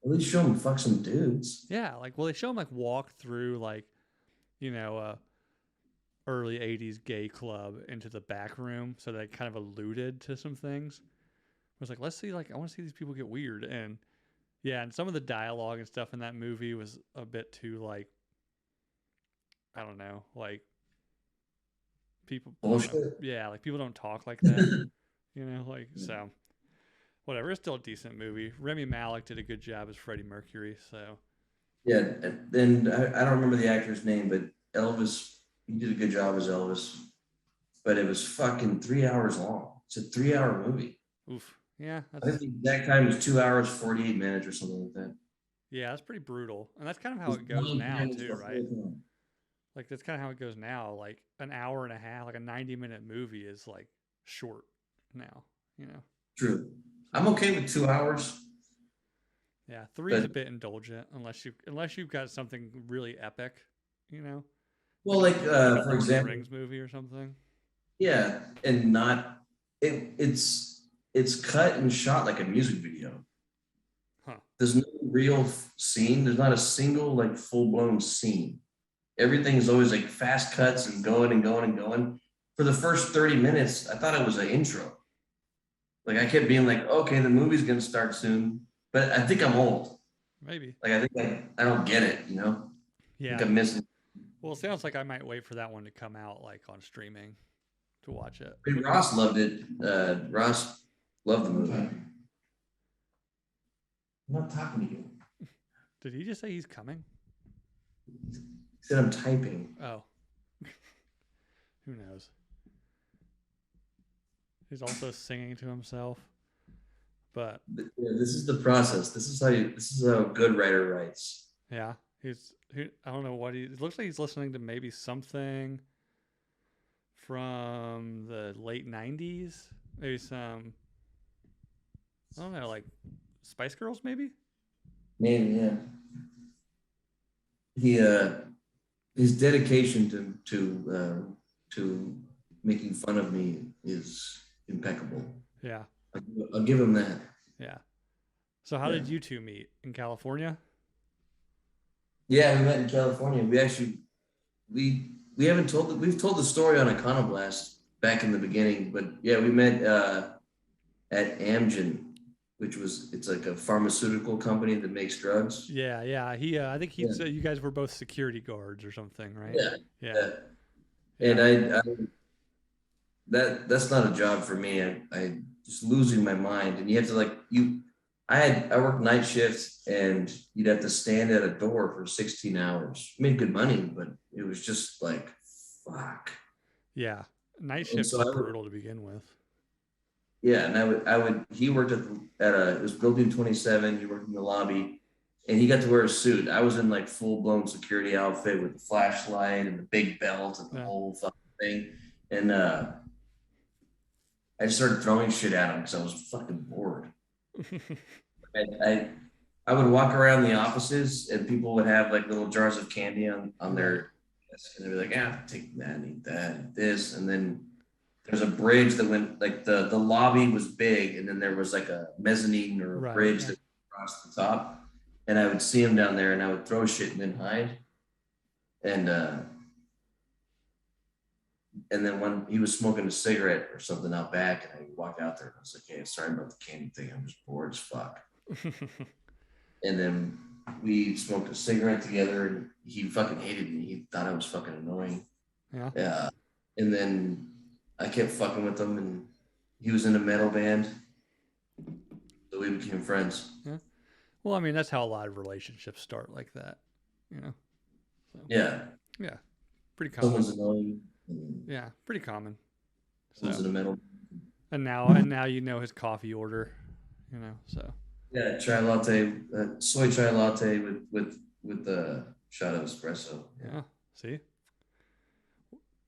At least show them fuck some dudes. yeah, like well they show him like walk through like you know early 80s gay club into the back room, so they kind of alluded to some things. I was like, let's see, like I want to see these people get weird. And yeah, and some of the dialogue and stuff in that movie was a bit too like I don't know, like people Bullshit. yeah, like people don't talk like that. Like so whatever, it's still a decent movie. Remy Malek did a good job as Freddie Mercury, so Yeah, and I don't remember the actor's name, but Elvis, he did a good job as Elvis. But it was fucking 3 hours long. It's a 3 hour movie. oof. Yeah, I think the exact time was 2 hours, 48 minutes or something like that. yeah, that's pretty brutal. And that's kind of how it goes now too, right? Like that's kind of how it goes now. Like an hour and a half, like a 90-minute movie is like short now, True. I'm okay with 2 hours. Yeah, 3 is a bit indulgent unless you've got something really epic, Well, like a for Lord of the example, Rings movie or something. yeah, and not it's cut and shot like a music video. Huh. There's no real scene. There's not a single like full blown scene. Everything is always like fast cuts and going and going and going. For the first 30 minutes, I thought it was an intro. Like I kept being like, okay, the movie's gonna start soon, but I think I'm old. Maybe. Like I think I don't get it. I Yeah. think I'm missing. Well, it sounds like I might wait for that one to come out like on streaming to watch it. Hey, Ross loved it. Ross loved the movie. I'm not talking to you. Did he just say he's coming? He said I'm typing. Oh. Who knows? He's also singing to himself. But Yeah, this is the process. This is how a good writer writes. yeah, I don't know what it looks like he's listening to maybe something from the late 90s. Maybe some, I don't know, like Spice Girls maybe? Maybe, yeah. His dedication to making fun of me is impeccable. Yeah. I'll give him that. Yeah. So how did you two meet? In California? Yeah, we met in California. We've told the story on Iconoblast back in the beginning, but yeah, we met at Amgen, it's like a pharmaceutical company that makes drugs. Yeah. I think he said you guys were both security guards or something, right? Yeah. And that's not a job for me. I just losing my mind, and you have to I worked night shifts, and you'd have to stand at a door for 16 hours. Made good money, but it was just like, fuck. Yeah. Night shifts is brutal to begin with. Yeah, and he worked it was building 27. He worked in the lobby, and he got to wear a suit. I was in like full blown security outfit with the flashlight and the big belt and the whole fucking thing. And I just started throwing shit at him because I was fucking bored. I would walk around the offices, and people would have like little jars of candy on their desk, and they'd be like, take that, eat that, eat this. And then there's a bridge that went like the lobby was big, and then there was like a mezzanine or a bridge that went across the top. And I would see him down there, and I would throw shit and then hide. And then when he was smoking a cigarette or something out back, and I walked out there, and I was like, hey, sorry about the candy thing. I'm just bored as fuck. And then we smoked a cigarette together, and he fucking hated me. He thought I was fucking annoying. Yeah. And then I kept fucking with him, and he was in a metal band. So we became friends. Yeah. Well, I mean, that's how a lot of relationships start like that, So, yeah. Yeah. Pretty common. Someone's annoying. Yeah, pretty common. Someone's in a metal. And now you know his coffee order, so. Yeah, chai latte, soy chai latte with the shot of espresso. Yeah. See,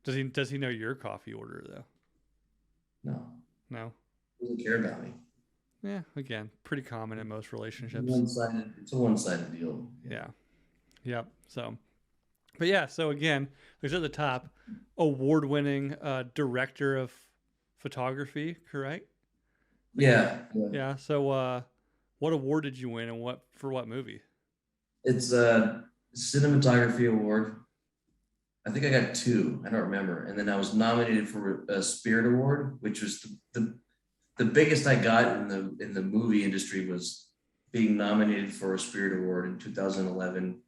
does he know your coffee order though? No, No. doesn't care about me. Yeah. Again, pretty common in most relationships. One-sided. It's a one-sided deal. Yeah. Yep. So, but yeah. So again, there's at the top, award-winning director of photography. Correct. Yeah. Yeah. So, what award did you win, and what movie? It's a cinematography award. I think I got 2. I don't remember. And then I was nominated for a Spirit Award, which was the biggest I got in the movie industry was being nominated for a Spirit Award in 2011,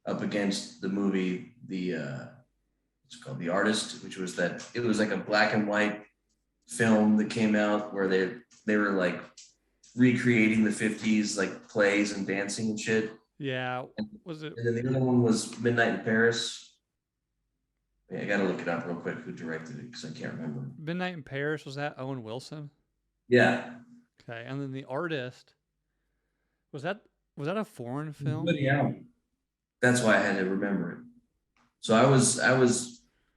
up against the movie it's called The Artist, which was it was like a black and white film that came out where they were like recreating the 50s like plays and dancing and shit. Yeah. Was it? And then the other one was Midnight in Paris. Yeah, I gotta look it up real quick who directed it because I can't remember. Midnight in Paris, was that Owen Wilson? Yeah. Okay, and then The Artist, was that a foreign film? Woody Allen. That's why I had to remember it. So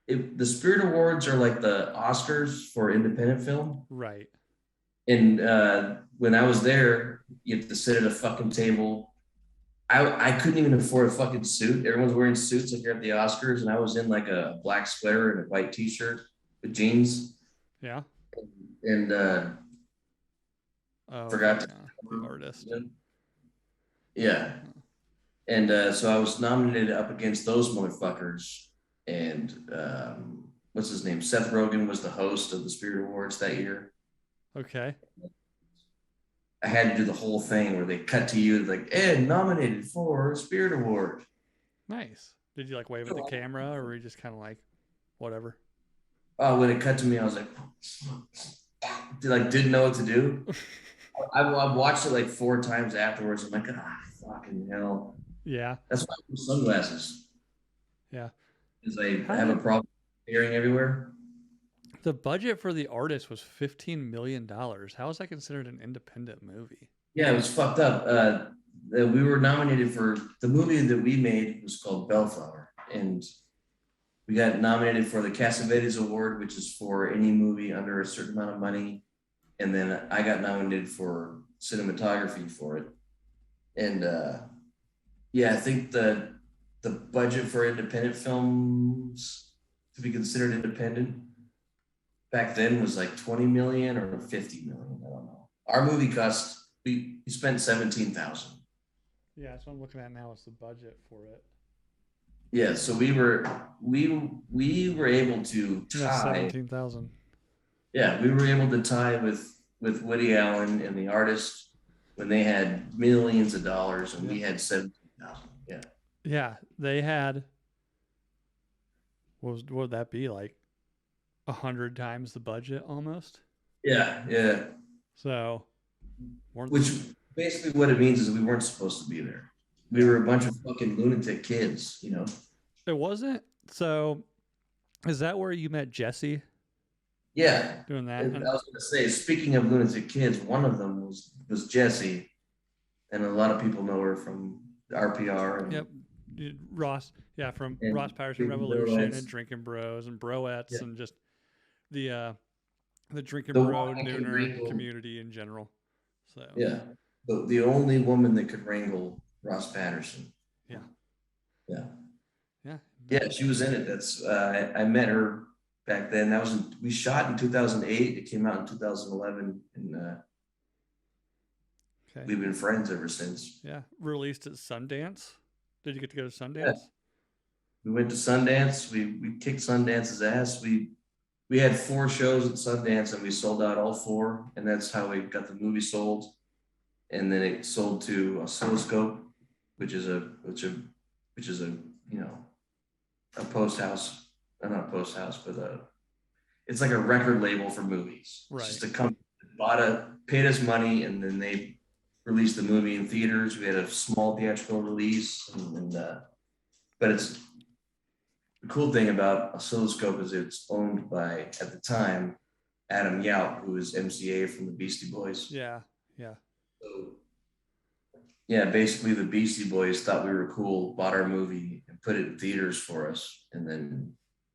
the Spirit Awards are like the Oscars for independent film. Right. And when I was there, you have to sit at a fucking table. I couldn't even afford a fucking suit. Everyone's wearing suits like you're at the Oscars, and I was in like a black sweater and a white t-shirt with jeans. Yeah. And forgot to The Artist. Yeah. And so I was nominated up against those motherfuckers. And what's his name? Seth Rogen was the host of the Spirit Awards that year. Okay. I had to do the whole thing where they cut to you like, Ed nominated for Spirit Award. Nice. Did you like wave at the camera, or were you just kind of like, whatever? Oh, when it cut to me, I was like, didn't know what to do. I watched it like 4 times afterwards. I'm like, fucking hell. Yeah. That's why I wear sunglasses. Yeah. Because I have a problem hearing everywhere. The budget for The Artist was $15 million. How is that considered an independent movie? Yeah, it was fucked up. We were nominated for the movie that we made was called Bellflower, and we got nominated for the Cassavetes Award, which is for any movie under a certain amount of money, and then I got nominated for cinematography for it. And yeah, I think the budget for independent films to be considered independent back then was like 20 million or 50 million. I don't know. Our movie cost, we spent 17,000. Yeah, that's what I'm looking at now. It's the budget for it. Yeah, so we were able to tie 17,000. Yeah, we were able to tie with Woody Allen and The Artist when they had millions of dollars and we had 17,000. Yeah. Yeah, they had. What would that be like? 100 times the budget almost. Yeah. So, which basically what it means is we weren't supposed to be there. We were a bunch of fucking lunatic kids, you know. It wasn't. So, is that where you met Jesse? Yeah. Doing that. And I was going to say, speaking of lunatic kids, one of them was Jesse, and a lot of people know her from RPR. And, yep. Ross. Yeah, from and Ross Patterson Revolution and Drinking Bros and Broettes and just the Drinking Bro Nooner community in general. So yeah, the only woman that could wrangle Ross Patterson. Yeah, she was in it. That's I met her back then. That was we shot in 2008. It came out in 2011, and we've been friends ever since. Yeah, released at Sundance. Did you get to go to Sundance? Yeah. We went to Sundance. We kicked Sundance's ass. We had 4 shows at Sundance, and we sold out all 4, and that's how we got the movie sold. And then it sold to Oscilloscope, which is a you know, a post house, not a post house, but it's like a record label for movies. Right. It's just a company that paid us money, and then they released the movie in theaters. We had a small theatrical release, but it's the cool thing about Oscilloscope is it's owned by, at the time, Adam Yauch, who was MCA from the Beastie Boys. Yeah. So basically the Beastie Boys thought we were cool, bought our movie and put it in theaters for us, and then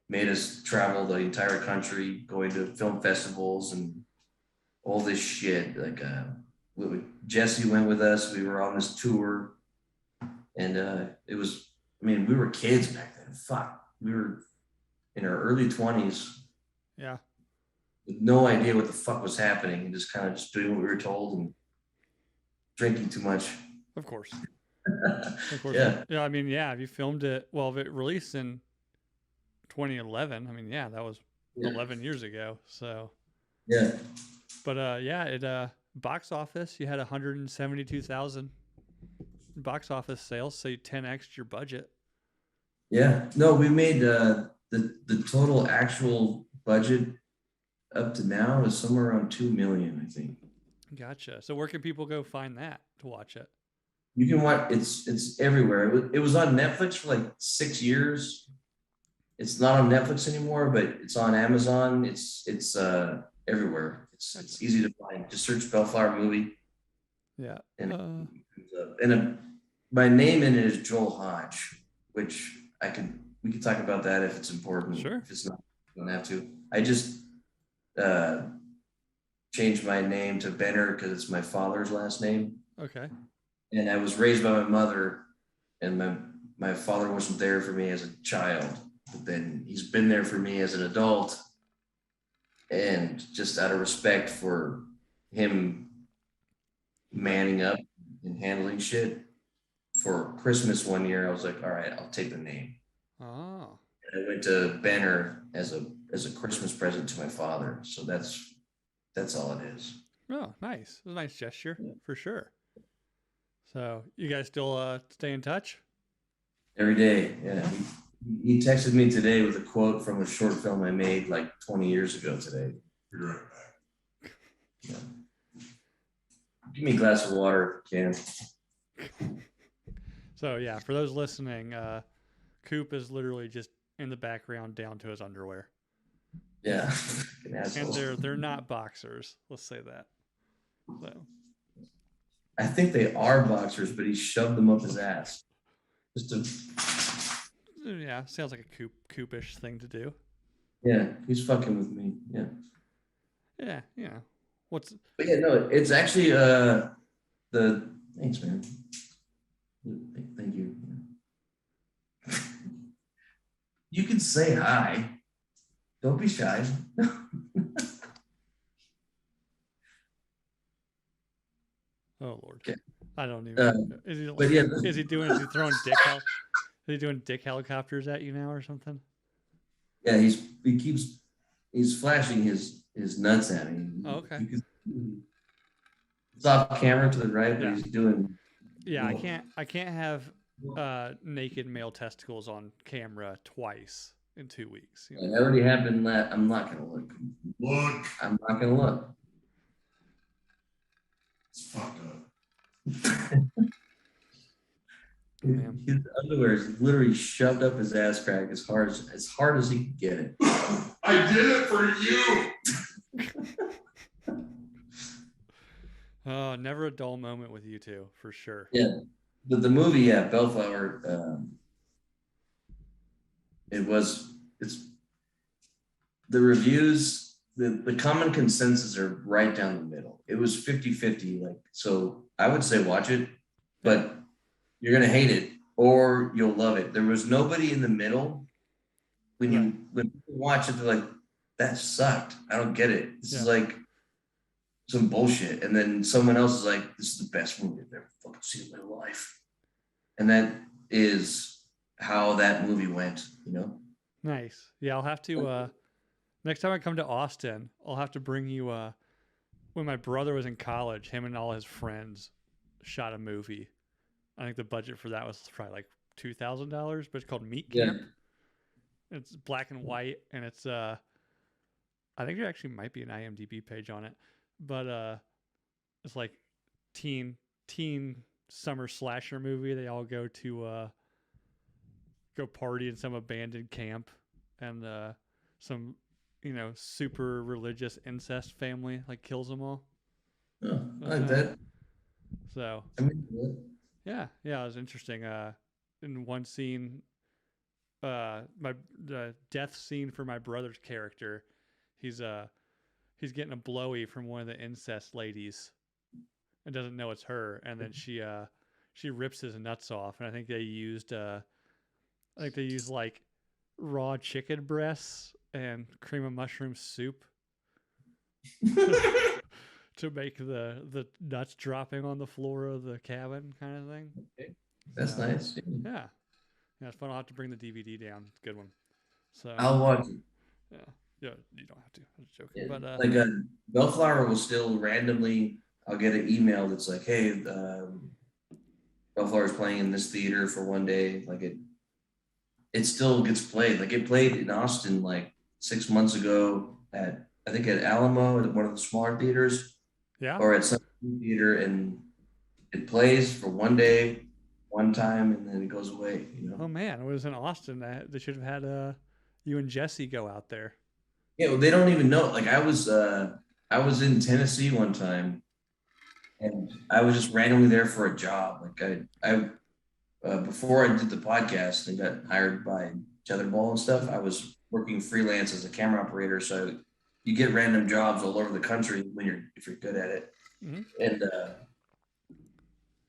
made us travel the entire country, going to film festivals and all this shit. Like Jesse went with us. We were on this tour, and it was. I mean, we were kids back then. Fuck, we were in our early 20s. Yeah. With no idea what the fuck was happening, and just kind of just doing what we were told and drinking too much. Of course. Of course. Yeah. Yeah. I mean, yeah. If you filmed it, well, if it released in 2011, I mean, yeah, that was 11 years ago. So. Yeah. But yeah, it box office, you had 172,000 box office sales, so you 10x your budget. Yeah. No, we made the total actual budget up to now is somewhere around 2 million, I think. Gotcha. So where can people go find that to watch it? You can watch it's everywhere. It was on Netflix for like 6 years. It's not on Netflix anymore, but it's on Amazon. It's everywhere. It's easy to find. Just search Bellflower movie. Yeah. And my name in it is Joel Hodge, which we could talk about that if it's important. Sure. If it's not, you don't have to. I just changed my name to Benner because it's my father's last name. Okay. And I was raised by my mother, and my father wasn't there for me as a child, but then he's been there for me as an adult. And just out of respect for him manning up and handling shit, for Christmas one year, I was like, all right, I'll take the name. Oh. And I went to Benner as a Christmas present to my father. So that's all it is. Oh, nice. It was a nice gesture for sure. So you guys still stay in touch? Every day, yeah. He texted me today with a quote from a short film I made like 20 years ago today. Be right back. Yeah. Give me a glass of water, Ken. So yeah, for those listening, Coop is literally just in the background down to his underwear. Yeah. And they're not boxers. Let's say that. So. I think they are boxers, but he shoved them up his ass. Yeah, sounds like a Coopish thing to do. Yeah, he's fucking with me. Yeah. Yeah, yeah. But yeah, no, it's actually thanks, man. Thank you. You can say hi. Don't be shy. Oh Lord. Okay. I don't even. Is he throwing dick helicopters at you now or something? Yeah, he's flashing his nuts at me. Oh, okay. It's off camera to the right, but he's doing. Yeah, I can't have naked male testicles on camera twice in 2 weeks. You know? It already happened. I'm not gonna look. I'm not gonna look. It's fucked up. His underwear is literally shoved up his ass crack as hard as he could get it. I did it for you. Oh, never a dull moment with you two, for sure. Yeah, but the movie, Bellflower. It's the reviews. The common consensus are right down the middle. It was 50-50. So I would say watch it, but you're going to hate it or you'll love it. There was nobody in the middle. When people watch it, they're like, that sucked. I don't get it. This is like some bullshit. And then someone else is like, this is the best movie I've ever fucking seen in my life. And that is how that movie went, you know? Nice. Yeah, I'll have to, next time I come to Austin, I'll have to bring you, when my brother was in college, him and all his friends shot a movie. I think the budget for that was probably like $2,000, but it's called Meat Camp. Yeah. It's black and white, and it's I think there actually might be an IMDb page on it, but it's like teen summer slasher movie. They all go to go party in some abandoned camp, and some super religious incest family kills them all. Oh, I like that. So I mean, Yeah, it was interesting. In one scene, the death scene for my brother's character, he's he's getting a blowy from one of the incest ladies and doesn't know it's her, and then she rips his nuts off, and I think they used like raw chicken breasts and cream of mushroom soup to make the nuts dropping on the floor of the cabin kind of thing. Okay. That's So, nice. yeah. Yeah, it's fun. I'll have to bring the DVD down. It's a good one. So I'll watch it. yeah, you don't have to. I'm just joking. Yeah. But Like Bellflower will still randomly. I'll get an email that's like, "Hey, Bellflower's playing in this theater for one day." Like it still gets played. Like it played in Austin like 6 months ago at I think at Alamo at one of the smaller theaters yeah, or at some theater, and it plays for one day, one time, and then it goes away. oh man, it was in Austin. They should have had you and Jesse go out there. Yeah, well, they don't even know. Like I was in Tennessee one time, and I was just randomly there for a job. Like I before I did the podcast and got hired by Tetherball and stuff, I was working freelance as a camera operator. So you get random jobs all over the country if you're good at it. Mm-hmm.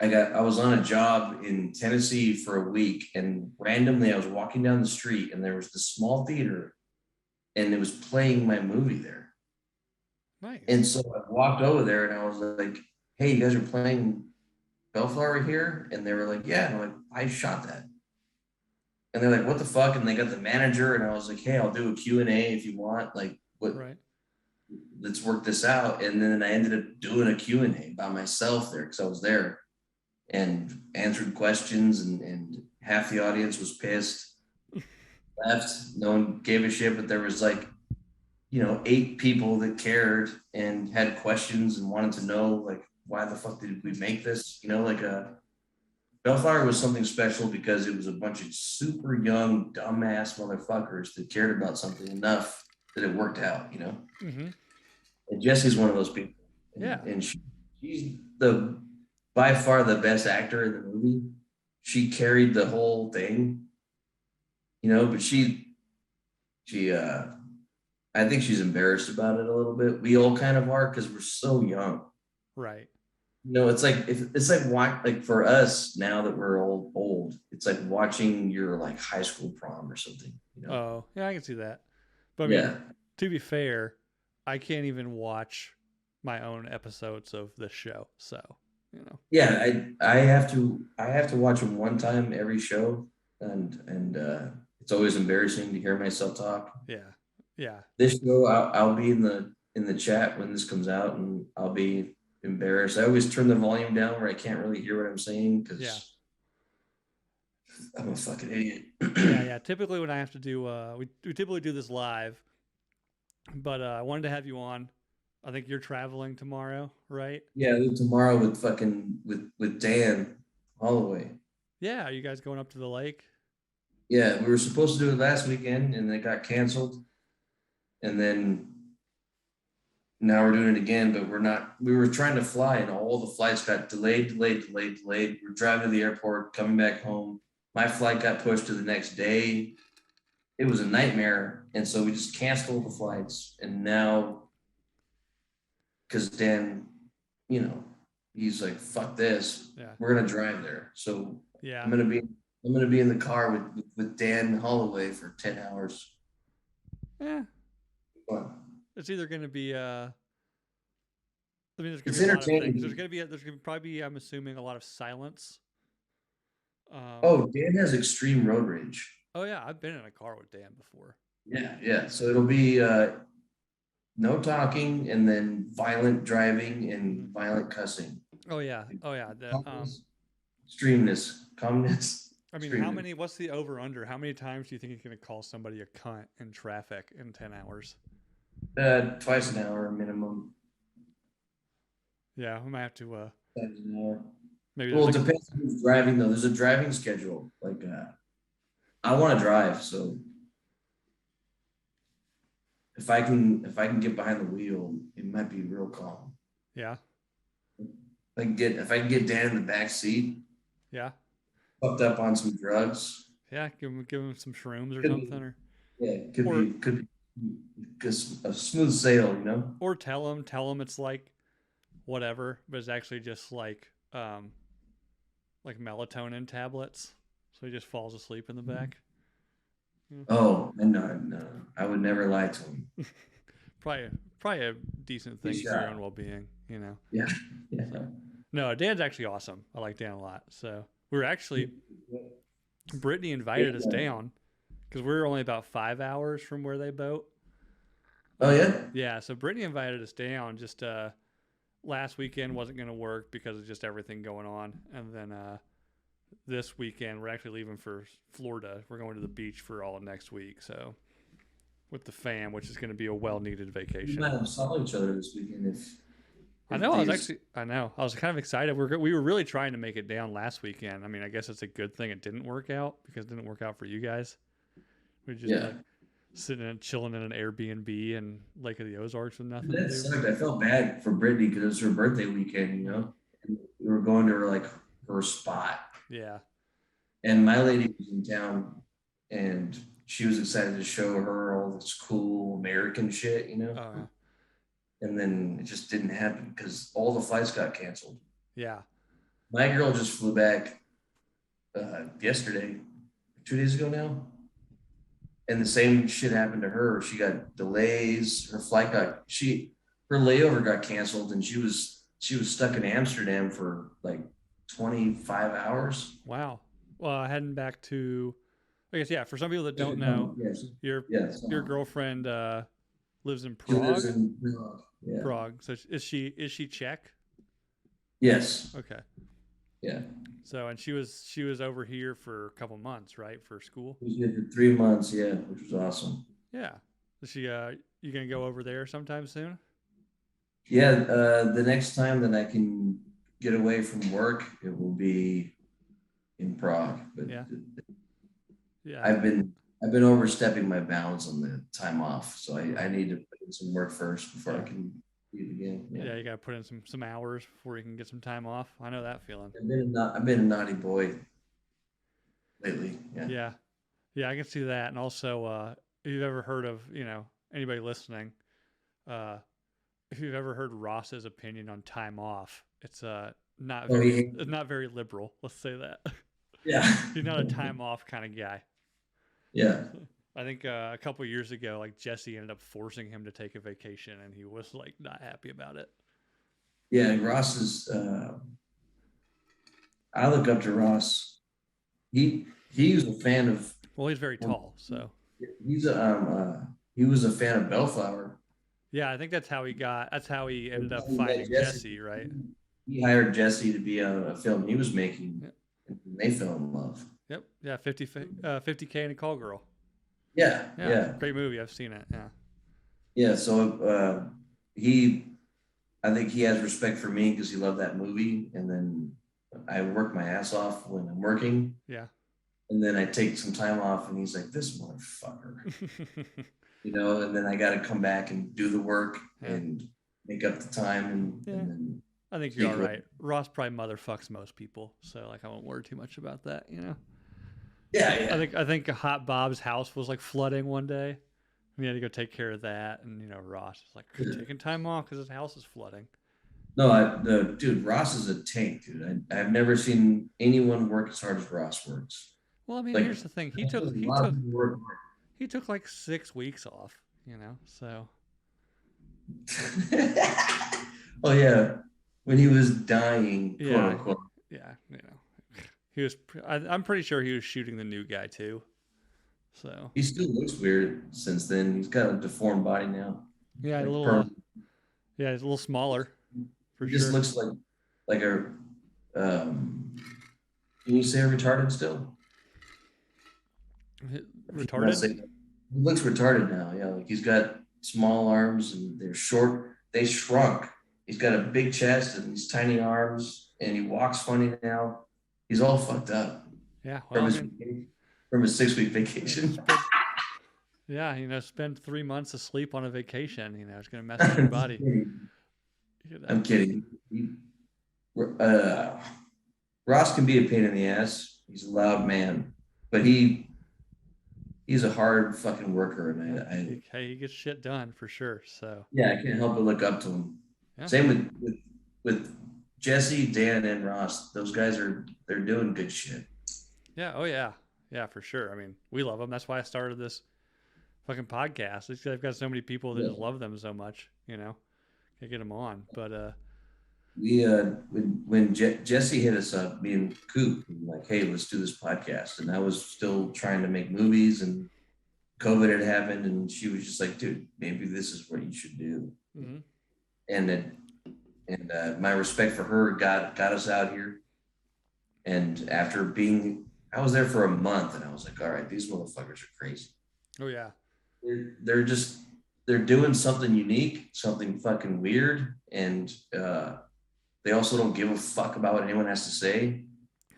And I was on a job in Tennessee for a week, and randomly I was walking down the street, and there was this small theater, and it was playing my movie there. Nice. And so I walked over there, and I was like, "Hey, you guys are playing Bellflower here?" And they were like, "Yeah." And I'm like, "I shot that." And they're like, "What the fuck?" And they got the manager, and I was like, "Hey, I'll do a Q&A if you want. Like, what? Right. Let's work this out." And then I ended up doing a Q&A by myself there because I was there and answered questions, and half the audience was pissed, left. No one gave a shit, but there was like, 8 people that cared and had questions and wanted to know, like, why the fuck did we make this? Bellflower was something special because it was a bunch of super young, dumbass motherfuckers that cared about something enough that it worked out, Mm-hmm. And Jesse's one of those people. And, Yeah. And she's by far the best actor in the movie. She carried the whole thing, but I think she's embarrassed about it a little bit. We all kind of are because we're so young. Right. It's like for us now that we're old, it's like watching your like high school prom or something. Oh, yeah, I can see that. But I mean, to be fair, I can't even watch my own episodes of this show. So, Yeah, I have to watch them one time every show, and it's always embarrassing to hear myself talk. Yeah. This show, I'll be in the chat when this comes out, and I'll be embarrassed. I always turn the volume down where I can't really hear what I'm saying because I'm a fucking idiot. Yeah. Typically, when I have to do, we typically do this live, but I wanted to have you on. I think you're traveling tomorrow, right? Yeah, tomorrow with Dan Holloway. Yeah, are you guys going up to the lake? Yeah, we were supposed to do it last weekend, and it got canceled. And then now we're doing it again, but we're not. We were trying to fly, and all the flights got delayed. We're driving to the airport, coming back home. My flight got pushed to the next day. It was a nightmare, and so we just canceled the flights. And now, because Dan, he's like, "Fuck this. Yeah. We're gonna drive there." So yeah, I'm gonna be in the car with Dan Holloway for 10 hours. Yeah. Fun. It's either going to be I mean, there's going It's to be a lot of entertaining. things. There's going to probably be, I'm assuming, a lot of silence. Dan has extreme road rage. Oh yeah, I've been in a car with Dan before. Yeah. So it'll be no talking, and then violent driving and violent cussing. Oh yeah. Extremeness, calmness. I mean, what's the over under? How many times do you think he's going to call somebody a cunt in traffic in 10 hours? Twice an hour minimum. Yeah, we might have to Twice an hour. Maybe Well, it depends on who's driving though. There's a driving schedule. Like I want to drive, so if I can get behind the wheel, it might be real calm. Yeah. If I can get Dan in the back seat, Yeah. Fucked up on some drugs. Yeah. Give him some shrooms or Could something, be, or yeah, or could be just a smooth sail, you know? or tell him it's like whatever, but it's actually just like melatonin tablets. So he just falls asleep in the back. Yeah. Oh, no, I would never lie to him. Probably a decent thing for your own well-being, you know. Yeah, yeah. So, no, Dan's actually awesome. I like Dan a lot. So we were actually Brittany invited us down because we were only about 5 hours from where they boat. Oh yeah. Yeah. So Brittany invited us down. Just last weekend wasn't going to work because of just everything going on, and then this weekend we're actually leaving for Florida. We're going to the beach for all of next week. So with the fam, which is going to be a well-needed vacation. We might have saw each other this weekend if I know. I was kind of excited. We were really trying to make it down last weekend. I mean, I guess it's a good thing it didn't work out because it didn't work out for you guys. We just like sitting and chilling in an Airbnb in Lake of the Ozarks with nothing to do. Sucked. I felt bad for Brittany because it was her birthday weekend, you know. And we were going to her spot. Yeah. And my lady was in town, and she was excited to show her all this cool American shit, you know. Oh, yeah. And then it just didn't happen because all the flights got canceled. Yeah. My girl just flew back yesterday, 2 days ago now. And the same shit happened to her. She got delays. Her layover got canceled, and she was stuck in Amsterdam for like 25 hours. Wow. Well, heading back to, I guess, yeah, for some people that don't know, your girlfriend lives in Prague. She lives in Prague. Yeah. Prague. So is she Czech? Yes. Okay. Yeah. So, and she was over here for a couple months, right, for school? She was here for 3 months, yeah, which was awesome. Yeah. Is she you gonna go over there sometime soon? Yeah, the next time that I can get away from work, it will be in Prague. But yeah. I've been overstepping my bounds on the time off, so I need to put in some work first before I can do it again. Yeah, you got to put in some hours before you can get some time off. I know that feeling. I've been a naughty boy lately. Yeah. Yeah, I can see that. And also, if you've ever heard of, you know, anybody listening, if you've ever heard Ross's opinion on time off, it's not very liberal. Let's say that. Yeah. He's not a time off kind of guy. Yeah. I think a couple of years ago, like Jesse ended up forcing him to take a vacation, and he was like not happy about it. Yeah, and Ross is. I look up to Ross. He's a fan of. Well, he's very tall, so. He was a fan of Bellflower. Yeah, I think that's how he ended up finding Jesse, right? He hired Jesse to be on a film he was making, and they fell in love. Yep. Yeah, 50K and a Call Girl. Yeah. Great movie. I've seen it. Yeah. Yeah. So I think he has respect for me because he loved that movie, and then I work my ass off when I'm working. Yeah. And then I take some time off, and he's like, "This motherfucker," you know. And then I got to come back and do the work and make up the time, and then. I think you're all right. Ross probably motherfucks most people, so like I won't worry too much about that, you know. Yeah. I think Hot Bob's house was like flooding one day. We had to go take care of that, and you know Ross is like taking time off because his house is flooding. No, dude, Ross is a tank, dude. I've never seen anyone work as hard as Ross works. Well, I mean, like, here's the thing. He took like 6 weeks off, you know. So. Oh yeah, when he was dying, quote unquote. Yeah, you know, he was. I'm pretty sure he was shooting the new guy too. So he still looks weird since then. He's got a deformed body now. Yeah, like a little. Yeah, he's a little smaller. He just looks like a. Can you say retarded still? Retarded. He looks retarded now. Yeah, like he's got small arms and they're short. They shrunk. He's got a big chest and these tiny arms, and he walks funny now. He's all fucked up. Yeah, well, from his 6-week vacation. Yeah, you know, spend 3 months asleep on a vacation. You know, it's gonna mess with your body. I'm kidding. Ross can be a pain in the ass. He's a loud man, but he's a hard fucking worker, and he gets shit done for sure. So yeah, I can't help but look up to him. yeah. Same with Jesse, Dan, and Ross. Those guys they're doing good shit. Yeah. Oh yeah. Yeah, for sure. I mean, we love them. That's why I started this fucking podcast. I've got so many people that Yeah. just love them so much. Can't get them on. But We when Jesse hit us up, me and Coop, like, hey, let's do this podcast, and I was still trying to make movies, and COVID had happened, and she was just like, dude, maybe this is what you should do. mm-hmm. And my respect for her got us out here. And after I was there for a month, and I was like, all right, these motherfuckers are crazy. Oh yeah. They're doing something unique, something fucking weird, and they also don't give a fuck about what anyone has to say.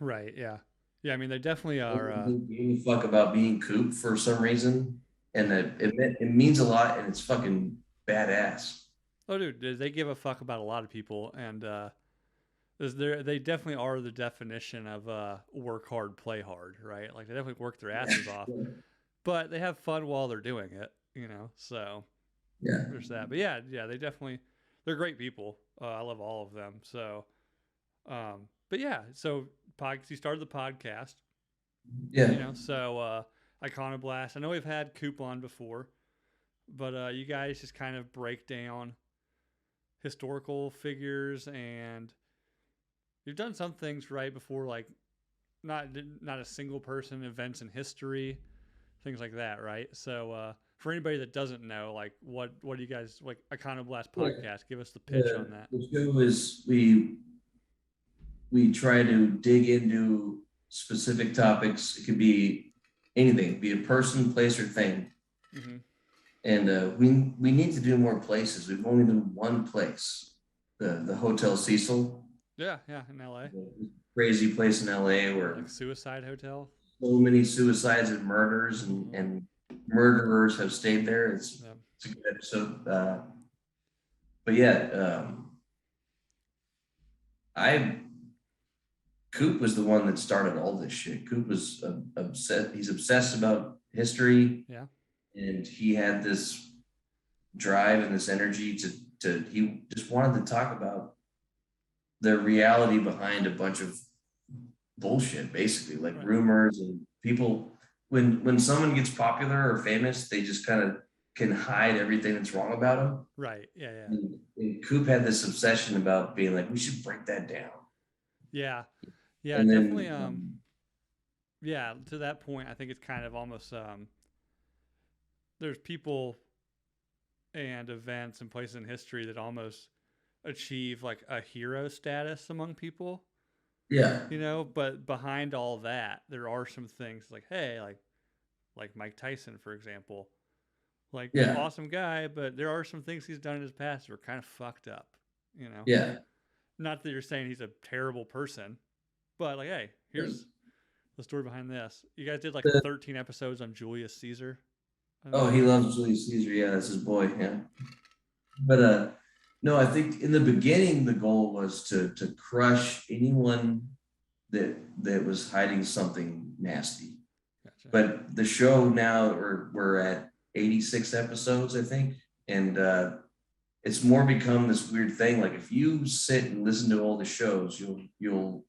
Right. Yeah. Yeah. I mean, they definitely are. They don't give a fuck about being Coop for some reason, and it means a lot, and it's fucking badass. Oh, dude, they give a fuck about a lot of people, and they definitely are the definition of work hard, play hard, right? Like they definitely work their asses off, but they have fun while they're doing it, So Yeah, there's that. But yeah, they're great people. I love all of them. So, but yeah, so you started the podcast, yeah. So Iconoblast. I know we've had Coop on before, but you guys just kind of break down historical figures, and you've done some things right before, like not a single person events in history, things like that, right? So for anybody that doesn't know, like what do you guys like Iconoblast Podcast? Give us the pitch on that. The show is we try to dig into specific topics. It could be anything, it could be a person, place, or thing. Mm-hmm. And we need to do more places. We've only done one place, the Hotel Cecil. Yeah, in LA. Crazy place in LA where like suicide hotel. So many suicides and murders and murderers have stayed there. It's a good episode. But yeah, Coop was the one that started all this shit. Coop was obsessed. He's obsessed about history. Yeah. And he had this drive and this energy to he just wanted to talk about the reality behind a bunch of bullshit, basically, like rumors and people. When someone gets popular or famous, they just kind of can hide everything that's wrong about them. Right. Yeah. And Coop had this obsession about being like, we should break that down. Yeah. Yeah. And definitely. Then, yeah. To that point, I think it's kind of almost. There's people and events and places in history that almost achieve like a hero status among people. Yeah. But behind all that, there are some things like, hey, like Mike Tyson, for example, awesome guy, but there are some things he's done in his past that are kind of fucked up, Yeah. Not that you're saying he's a terrible person, but like, hey, here's the story behind this. You guys did like 13 episodes on Julius Caesar. Oh, he loves Julius Caesar. Yeah, that's his boy. Yeah. But no, I think in the beginning the goal was to crush anyone that was hiding something nasty. Gotcha. But the show now we're at 86 episodes, I think, and it's more become this weird thing. Like if you sit and listen to all the shows, you'll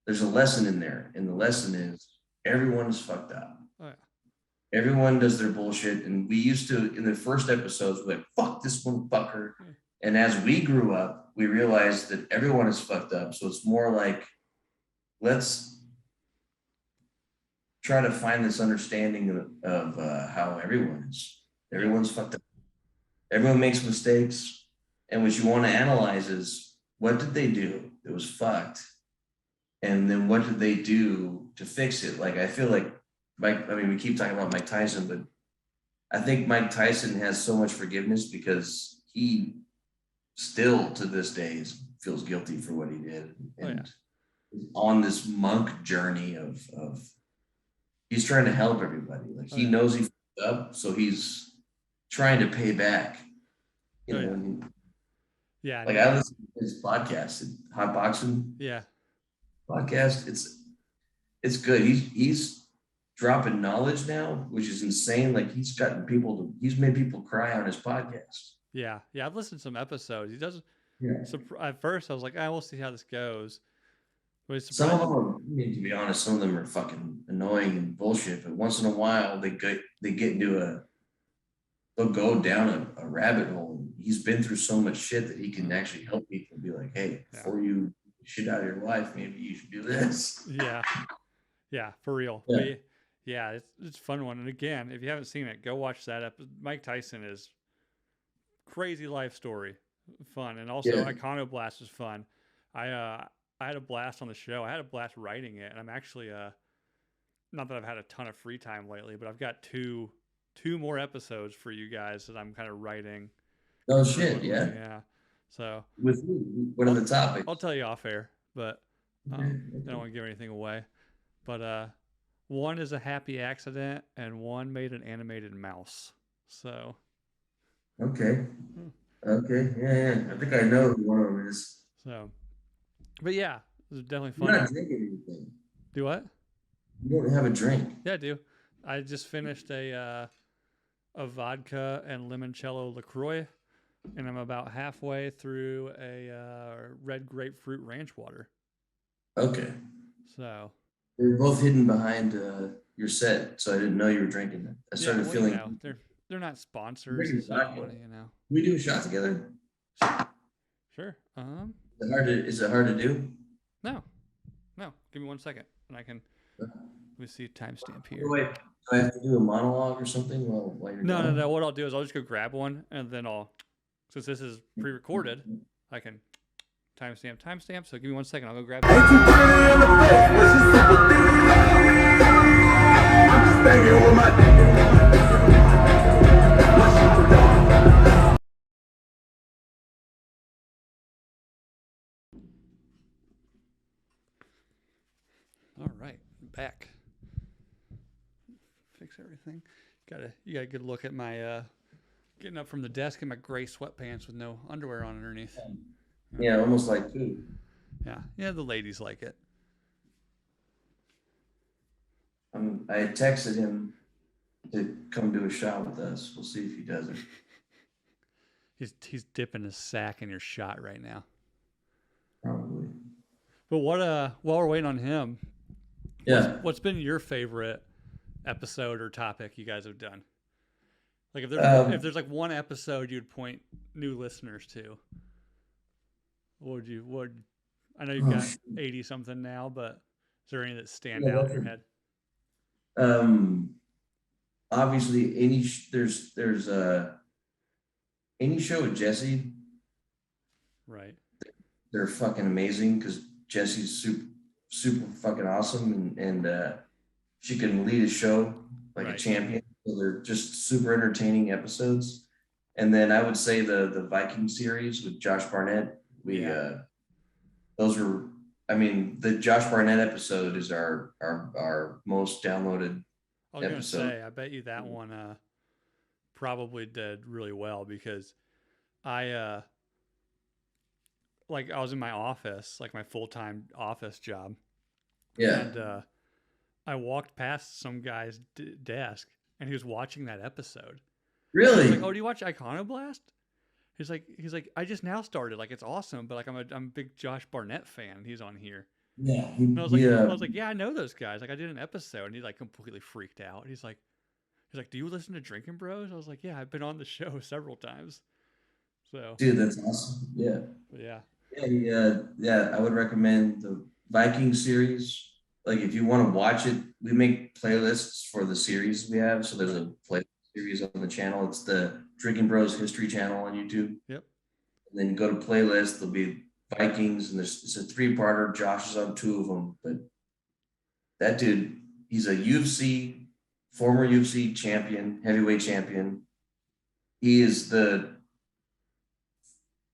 there's a lesson in there, and the lesson is everyone is fucked up. Oh, yeah. Everyone does their bullshit, and we used to in the first episodes we're like, fuck this one fucker. And as we grew up, we realized that everyone is fucked up. So it's more like, let's try to find this understanding of how everyone's fucked up. Everyone makes mistakes. And what you want to analyze is, what did they do that was fucked? And then what did they do to fix it? Like, I feel like we keep talking about Mike Tyson, but I think Mike Tyson has so much forgiveness because he still to this day feels guilty for what he did, and is on this monk journey of he's trying to help everybody. Like he knows he fucked up, so he's trying to pay back. Yeah. Like I listen to his podcast, Hot Boxing. Yeah. podcast. It's good. He's dropping knowledge now, which is insane. Like he's made people cry on his podcast. Yeah, I've listened to some episodes. He does. Yeah. So at first, I was like, we'll see how this goes. But it's Some of them surprising. are, I mean, to be honest, some of them are fucking annoying and bullshit. But once in a while, they get into they'll go down a rabbit hole. He's been through so much shit that he can actually help people be like, hey, before you shit out of your wife, maybe you should do this. Yeah, for real. Yeah. It's a fun one. And again, if you haven't seen it, go watch that episode. Mike Tyson is crazy life story, fun, and also Iconoblast is fun. I had a blast on the show. I had a blast writing it, and I'm actually not that I've had a ton of free time lately, but I've got two more episodes for you guys that I'm kind of writing. Oh shit, yeah. Yeah. So with what are the topics? I'll tell you off air, but I don't want to give anything away. But one is a happy accident, and one made an animated mouse. So. Okay. Yeah. I think I know who one of them is. So, but yeah, it was definitely fun. You're not drinking anything. Do what? You don't have a drink. Yeah, I do. I just finished a vodka and limoncello LaCroix, and I'm about halfway through a red grapefruit ranch water. Okay. So. They're both hidden behind your set, so I didn't know you were drinking it. I started feeling. You know, they're not sponsors. So you know. We do a shot together. Sure. Is it hard to do? No. Give me 1 second, and I can. Let me see timestamp here. Wait, do I have to do a monologue or something while you're going? No. What I'll do is I'll just go grab one, and then since this is pre-recorded, I can timestamp. So give me 1 second. I'll go grab it. Ain't you pretty in the face? What's your sympathy? I'm just banging with my dick in my All right, back. Fix everything. You got a good look at my getting up from the desk in my gray sweatpants with no underwear on underneath. Yeah, almost like food. Yeah, the ladies like it. I texted him to come do a shot with us. We'll see if he does it. He's dipping his sack in your shot right now. Probably. But while we're waiting on him, what's been your favorite episode or topic you guys have done? Like if there's like one episode you'd point new listeners to, I know you've got 80 something now, but is there any that stand out in your head? Obviously there's any show with Jesse. Right. They're fucking amazing because Jesse's super fucking awesome and she can lead a show like a champion. So they're just super entertaining episodes. And then I would say the Viking series with Josh Barnett. Those were, the Josh Barnett episode is our most downloaded I was episode. Gonna say, I bet you that one probably did really well because I was in my office, like my full-time office job. Yeah. And I walked past some guy's desk and he was watching that episode. Really? I was like, oh, do you watch Iconoblast? He's like, I just now started. Like, it's awesome, but like, I'm a big Josh Barnett fan. He's on here. Yeah. And I was like, yeah, I know those guys. Like, I did an episode, and he like completely freaked out. He's like, do you listen to Drinking Bros? I was like, yeah, I've been on the show several times. So. Dude, that's awesome. Yeah. But yeah. Yeah. I would recommend the Viking series. Like, if you want to watch it, we make playlists for the series we have. So there's a playlist series on the channel. It's the Drinking Bros History channel on YouTube. Yep. And then you go to playlist. There'll be Vikings, and it's a 3-parter. Josh is on 2 of them, but that dude, he's a former UFC champion, heavyweight champion. He is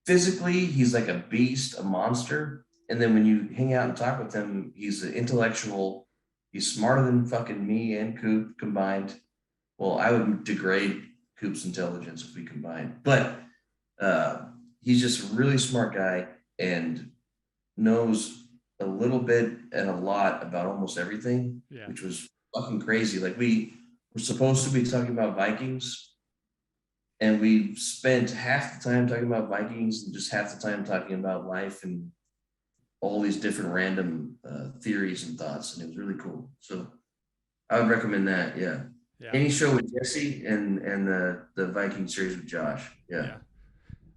physically, he's like a beast, a monster. And then when you hang out and talk with him, he's an intellectual. He's smarter than fucking me and Coop combined. Well, I would degrade Coop's intelligence if we combined, but he's just a really smart guy and knows a little bit and a lot about almost everything, Yeah. which was fucking crazy. Like we were supposed to be talking about Vikings, and we spent half the time talking about Vikings and just half the time talking about life and all these different random theories and thoughts, and it was really cool. So I would recommend that. Yeah. Yeah. Any show with Jesse and the Viking series with Josh. Yeah.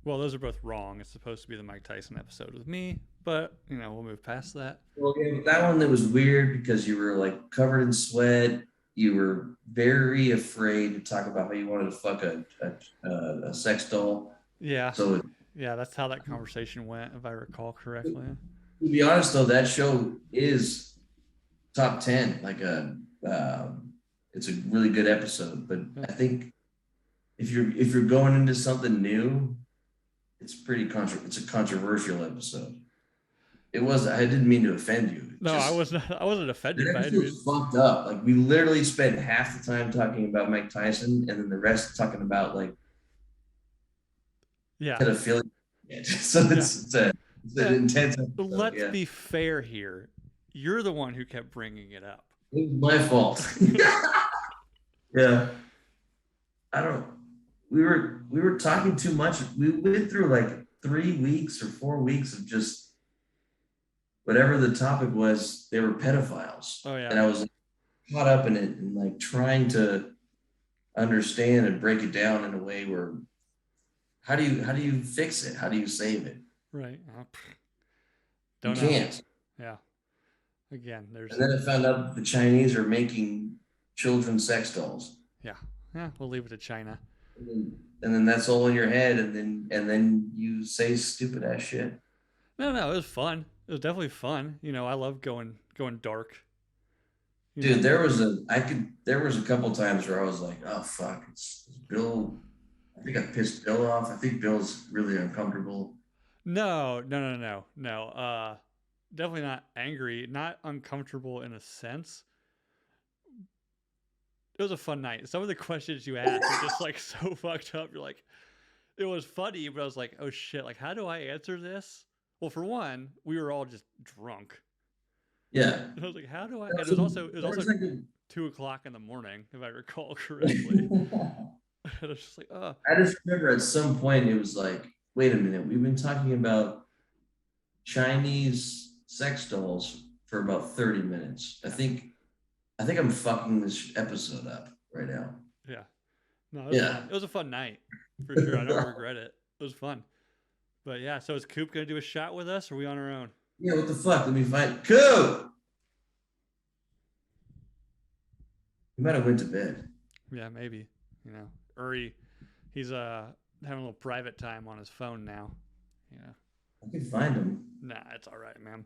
Well, those are both wrong. It's supposed to be the Mike Tyson episode with me, but we'll move past that. Well, yeah, that one that was weird because you were like covered in sweat. You were very afraid to talk about how you wanted to fuck a sex doll. Yeah. So yeah, that's how that conversation went, if I recall correctly. To be honest, though, that show is top 10. Like it's a really good episode. But I think if you're going into something new, it's it's a controversial episode. It was. I didn't mean to offend you. I wasn't offended by it. It was fucked up. Like we literally spent half the time talking about Mike Tyson, and then the rest talking about like pedophilia. So it's an intense episode. Let's be fair here. You're the one who kept bringing it up. It was my fault. Yeah. We were talking too much. We went through like 3 weeks or 4 weeks of just whatever the topic was, they were pedophiles. Oh yeah. And I was like, caught up in it and like trying to understand and break it down in a way where how do you fix it? How do you save it? Right. You can't. Yeah. Again, And then I found out the Chinese are making children's sex dolls. Yeah. Yeah. We'll leave it to China. And then that's all in your head, and then you say stupid ass shit. No, it was fun. It was definitely fun. I love going dark. Dude, there was a couple times where I was like, oh fuck, it's Bill. I think I pissed Bill off. I think Bill's really uncomfortable. No. Definitely not angry, not uncomfortable in a sense. It was a fun night. Some of the questions you asked were just like so fucked up. You're like, it was funny, but I was like, oh shit, like how do I answer this? Well, for one, we were all just drunk. Yeah. And I was like, how do I? And it was also like 2:00 in the morning, if I recall correctly. I was just like, oh. I just remember at some point it was like, wait a minute, we've been talking about Chinese sex dolls for about 30 minutes. I think I'm fucking this episode up right now. Yeah. No, it was a fun night for sure. I don't regret it. It was fun. But yeah, so is Coop gonna do a shot with us, or are we on our own? Yeah, what the fuck? Let me find Coop. We might have went to bed. Yeah, maybe. Uri, he's having a little private time on his phone now. Yeah. I can find him. Nah, it's all right, man.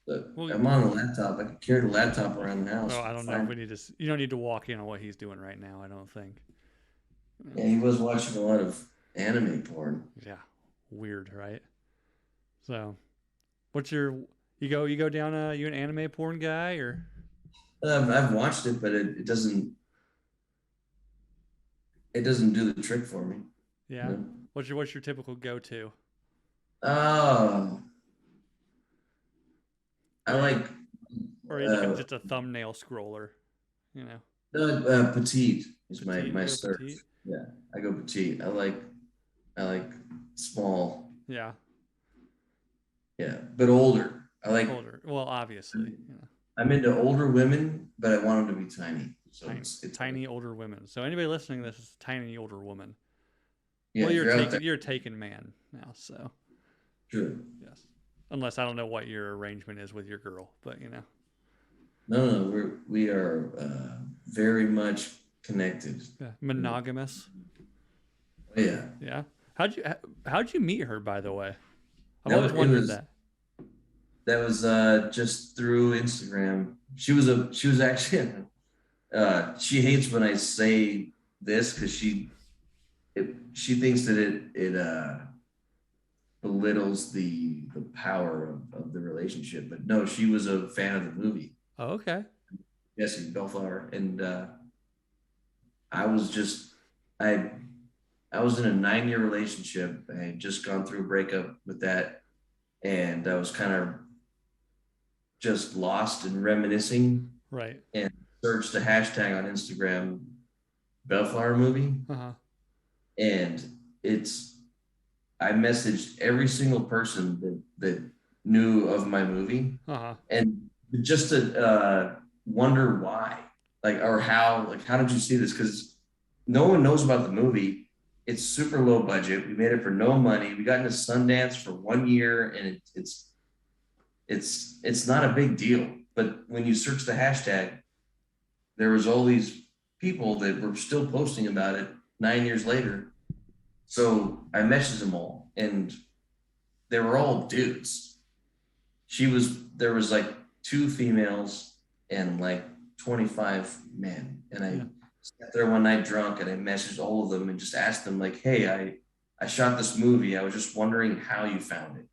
I'm on the laptop. I can carry the laptop around the house. Oh, I don't know if we need to. You don't need to walk in on what he's doing right now. I don't think. Yeah, he was watching a lot of anime porn. Yeah, weird, right? So, what's your? You go down. You an anime porn guy or? I've watched it, but it doesn't. It doesn't do the trick for me. Yeah. You know? What's your typical go-to? I like. Or are you like just a thumbnail scroller? Petite is my search. Petite? Yeah, I go petite. I like small. Yeah. Yeah, but older. I like older. Well, obviously. Yeah. I'm into older women, but I want them to be tiny. So it's tiny older women. So anybody listening to this is a tiny older woman. Yeah, well, you're a taken man now, so. True. Yes. Unless I don't know what your arrangement is with your girl, but No, we are very much connected. Yeah. Monogamous. Oh, yeah. Yeah. How'd you meet her, by the way? I've always wondered that. That was just through Instagram. She was actually she hates when I say this because she thinks that it belittles the power of the relationship. But no, she was a fan of the movie. Oh, okay. Jesse Bellflower, and I was in a 9-year relationship. I had just gone through a breakup with that, and I was kind of just lost and reminiscing Right. and searched the hashtag on Instagram, Bellflower movie. Uh-huh. And I messaged every single person that knew of my movie, Uh-huh. and just to wonder why, or how did you see this? Because no one knows about the movie. It's super low budget. We made it for no money. We got into Sundance for 1 year, and it's not a big deal. But when you search the hashtag, there was all these people that were still posting about it 9 years later. So I messaged them all, and they were all dudes. There was like 2 females and like 25 men. And I sat there one night drunk, and I messaged all of them and just asked them, like, hey, I shot this movie. I was just wondering how you found it.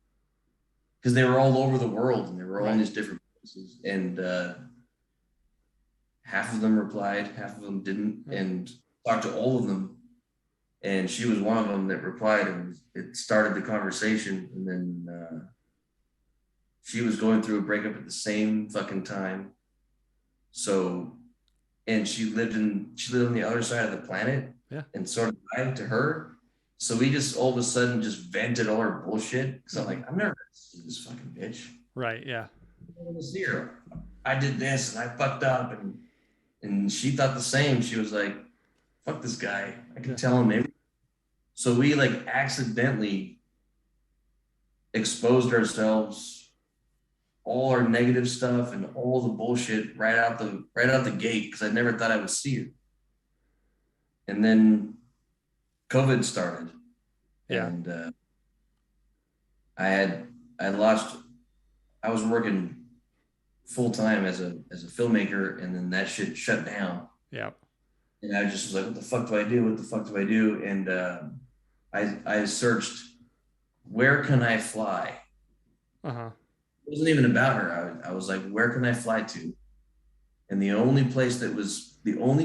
Because they were all over the world, and they were all in these different places. And half of them replied, half of them didn't, and talked to all of them. And she was one of them that replied, and it started the conversation. And then she was going through a breakup at the same fucking time. So, and she lived on the other side of the planet, and sort of I to her. So we just all of a sudden just vented all our bullshit. Because I'm like, I'm never gonna see this fucking bitch. Right. Yeah. I'm gonna see her. I did this and I fucked up, and she thought the same. She was like, fuck this guy. I can tell him everything. So we like accidentally exposed ourselves, all our negative stuff and all the bullshit right out the gate, because I never thought I would see it. And then COVID started. Yeah. And I was working full time as a filmmaker, and then that shit shut down. Yeah. And I just was like, what the fuck do I do? What the fuck do I do? And I searched, where can I fly? Uh-huh. It wasn't even about her. I was like, where can I fly to? And the only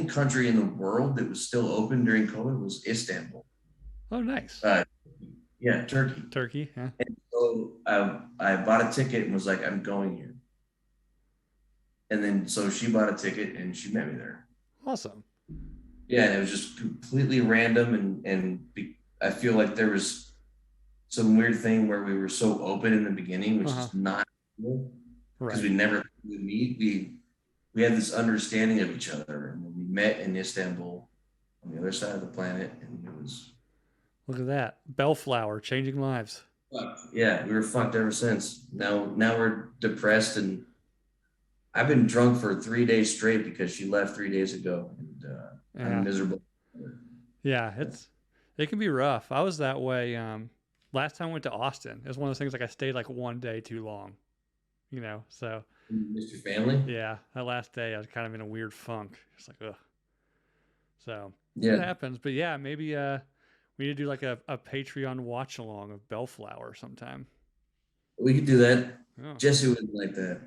country in the world that was still open during COVID was Istanbul. Oh, nice. Yeah, Turkey. Turkey, yeah. And so I bought a ticket and was like, I'm going here. And then so she bought a ticket and she met me there. Awesome. Yeah, and it was just completely random, and I feel like there was some weird thing where we were so open in the beginning, which is not cool, because we never would meet. We had this understanding of each other, and then we met in Istanbul on the other side of the planet, and it was. Look at that, Bellflower changing lives. Yeah, we were fucked ever since. Now we're depressed, and I've been drunk for 3 days straight because she left 3 days ago, and I'm miserable. Yeah, it can be rough. I was that way. Last time I went to Austin, it was one of those things like I stayed like 1 day too long, so. You missed your family? Yeah, that last day I was kind of in a weird funk. It's like, ugh. So yeah, it happens. But yeah, maybe we need to do like a Patreon watch along of Bellflower sometime. We could do that. Oh. Jesse wouldn't like that.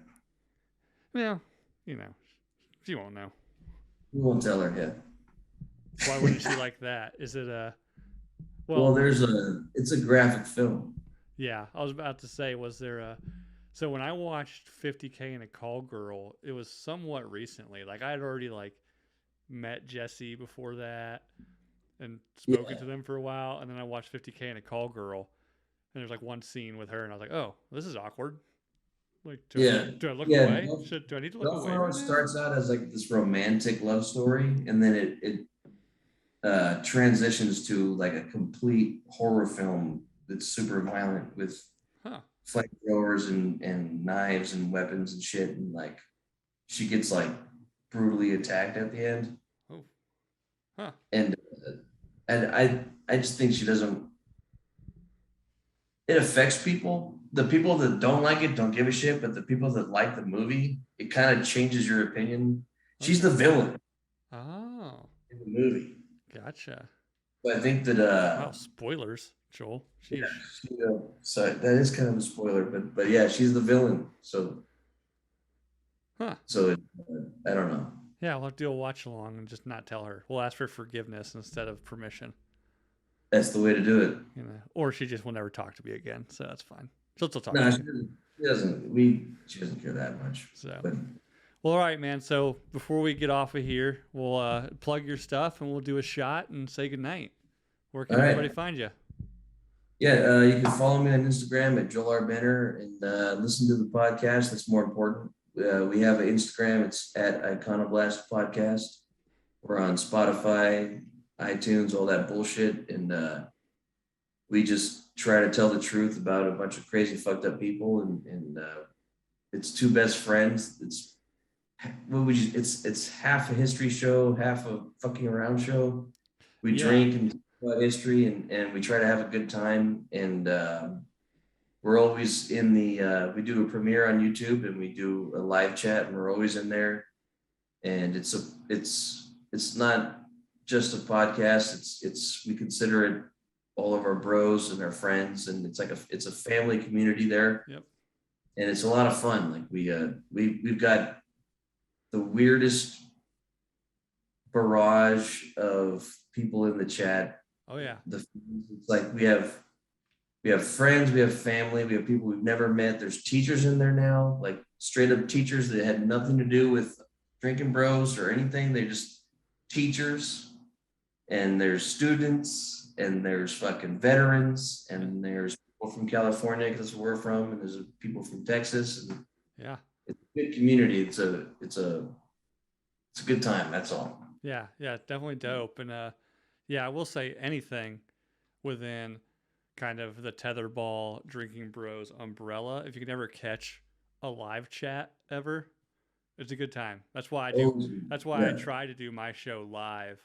Well, she won't know. We won't tell her yet. Why wouldn't she like that? Is it a? Well, it's a graphic film. Yeah, I was about to say, was there a? So when I watched 50K and a Call Girl, it was somewhat recently. Like I had already met Jesse before that and spoken to them for a while, and then I watched 50K and a Call Girl, and there's like one scene with her, and I was like, oh, this is awkward. Like, do I look away? Do I need to look away? Bellflower starts out as like this romantic love story, and then it transitions to like a complete horror film that's super violent with flamethrowers and knives and weapons and shit, and like she gets like brutally attacked at the end. Oh, huh. And I just think she doesn't. It affects people. The people that don't like it don't give a shit, but the people that like the movie, it kind of changes your opinion. She's the villain. Oh. In the movie. Gotcha. But I think that wow, spoilers, Joel. Yeah, so that is kind of a spoiler, but yeah, she's the villain. So so I don't know. Yeah, we'll have to do a watch along and just not tell her. We'll ask for forgiveness instead of permission. That's the way to do it. Or she just will never talk to me again, so that's fine. She'll still talk no, to me. She doesn't. We She doesn't care that much. So, But well, all right, man. So before we get off of here, we'll plug your stuff and we'll do a shot and say goodnight. Where can all right. everybody find you? Yeah, you can follow me on Instagram at Joel R. Benner and listen to the podcast. That's more important. We have an Instagram. It's at Iconoblast Podcast. We're on Spotify, iTunes, all that bullshit. And we just try to tell the truth about a bunch of crazy, fucked up people. And it's two best friends. It's half a history show, half a fucking around show. We drink and talk about history and we try to have a good time. And we're always in we do a premiere on YouTube and we do a live chat and we're always in there. And it's not just a podcast. We consider it all of our bros and our friends, and it's a family community there. Yep. And it's a lot of fun. Like we've got the weirdest barrage of people in the chat. Oh yeah. It's like we have friends, we have family, we have people we've never met. There's teachers in there now, like straight up teachers that had nothing to do with drinking bros or anything. They're just teachers. And there's students and there's fucking veterans and there's people from California because that's where we're from, and there's people from Texas. And yeah, it's a good community. It's a good time. That's all. Yeah, definitely dope. And I will say anything within kind of the Tetherball Drinking Bros umbrella. If you can ever catch a live chat ever, it's a good time. That's why I do. That's why I try to do my show live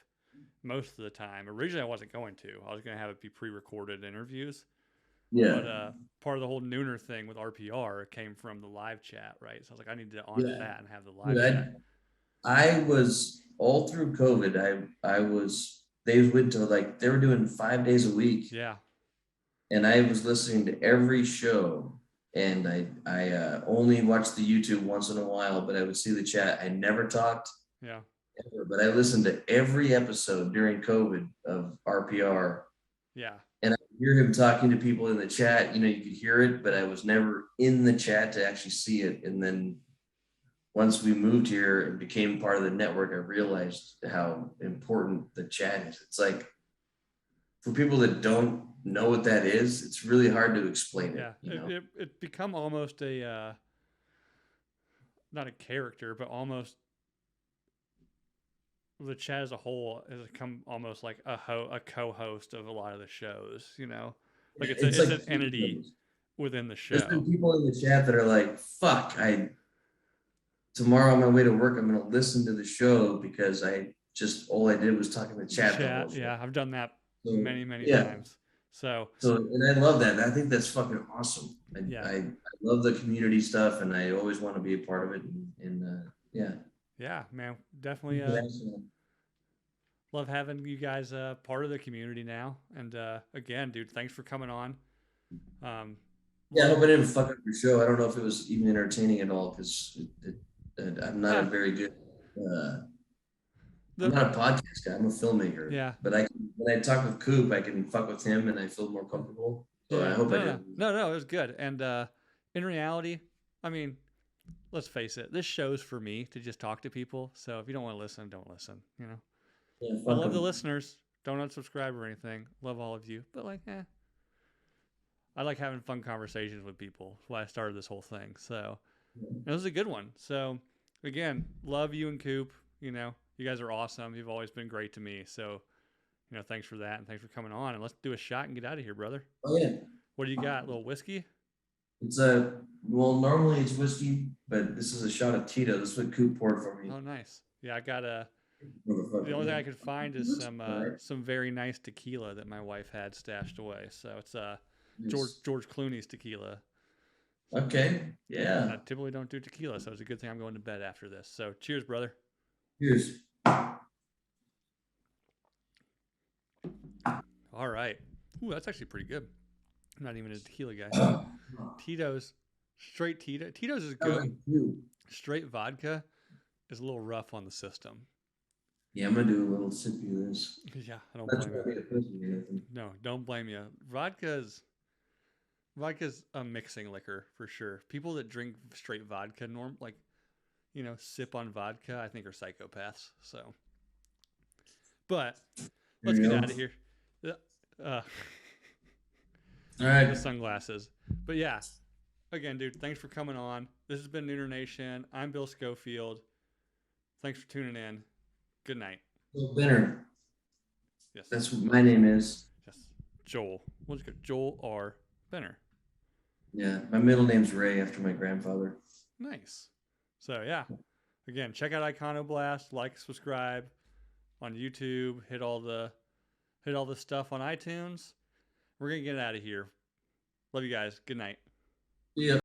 most of the time. Originally, I wasn't going to. I was going to have it be pre-recorded interviews. Yeah. But part of the whole Nooner thing with RPR came from the live chat, right? So I was like, I need to honor that and have the live chat. I was all through COVID. They went to they were doing 5 days a week. Yeah. And I was listening to every show, and I only watched the YouTube once in a while, but I would see the chat. I never talked. Yeah. Ever, but I listened to every episode during COVID of RPR. Yeah. And I could hear him talking to people in the chat. You could hear it, but I was never in the chat to actually see it. And then once we moved here and became part of the network, I realized how important the chat is. It's like, for people that don't know what that is, it's really hard to explain it. Yeah, it become almost a not a character, but almost the chat as a whole has become almost like a co-host of a lot of the shows. Like it's an entity within the show. There's been people in the chat that are like, "Fuck, tomorrow on my way to work, I'm going to listen to the show because all I did was talk in the chat." Yeah, I've done that many times. So and I love that. I think that's fucking awesome. I love the community stuff, and I always want to be a part of it. Yeah, man, definitely love having you guys part of the community now. And again, dude, thanks for coming on. I hope I didn't fuck up your show. I don't know if it was even entertaining at all because I'm not a very good. I'm not a podcast guy. I'm a filmmaker. Yeah. But when I talk with Coop, I can fuck with him, and I feel more comfortable. So I hope I did. No, it was good. And in reality, I mean, let's face it, this show's for me to just talk to people. So if you don't want to listen, don't listen. Yeah, I love the listeners. Don't unsubscribe or anything. Love all of you. But I like having fun conversations with people. That's why I started this whole thing. So it was a good one. So again, love you and Coop. You guys are awesome. You've always been great to me. So, thanks for that. And thanks for coming on. And let's do a shot and get out of here, brother. Oh, yeah. What do you got? A little whiskey? It's normally it's whiskey, but this is a shot of Tito. This is what Coop poured for me. Oh, nice. Yeah, I got the only thing I could find is some very nice tequila that my wife had stashed away. So it's George Clooney's tequila. Okay. Yeah. I typically don't do tequila, so it's a good thing I'm going to bed after this. So cheers, brother. Cheers. All right. Ooh, that's actually pretty good. I'm not even a tequila guy. Tito's, straight Tito. Tito's is good. Straight vodka is a little rough on the system. Yeah, I'm going to do a little sippy of this. Yeah, I don't blame you. No, don't blame you. Vodka is Vodka's a mixing liquor for sure. People that drink straight vodka, sip on vodka, I think are psychopaths. So, but let's get out of here. All right. The sunglasses. But yeah, again, dude, thanks for coming on. This has been Nooner Nation. I'm Bill Schofield. Thanks for tuning in. Good night. Bill Benner. Yes. That's what my name is. Yes. Joel. We'll just go Joel R. Benner. Yeah, my middle name's Ray after my grandfather. Nice. So yeah, again, check out Iconoblast, like, subscribe on YouTube, hit all the stuff on iTunes. We're gonna get out of here. Love you guys. Good night. Yeah.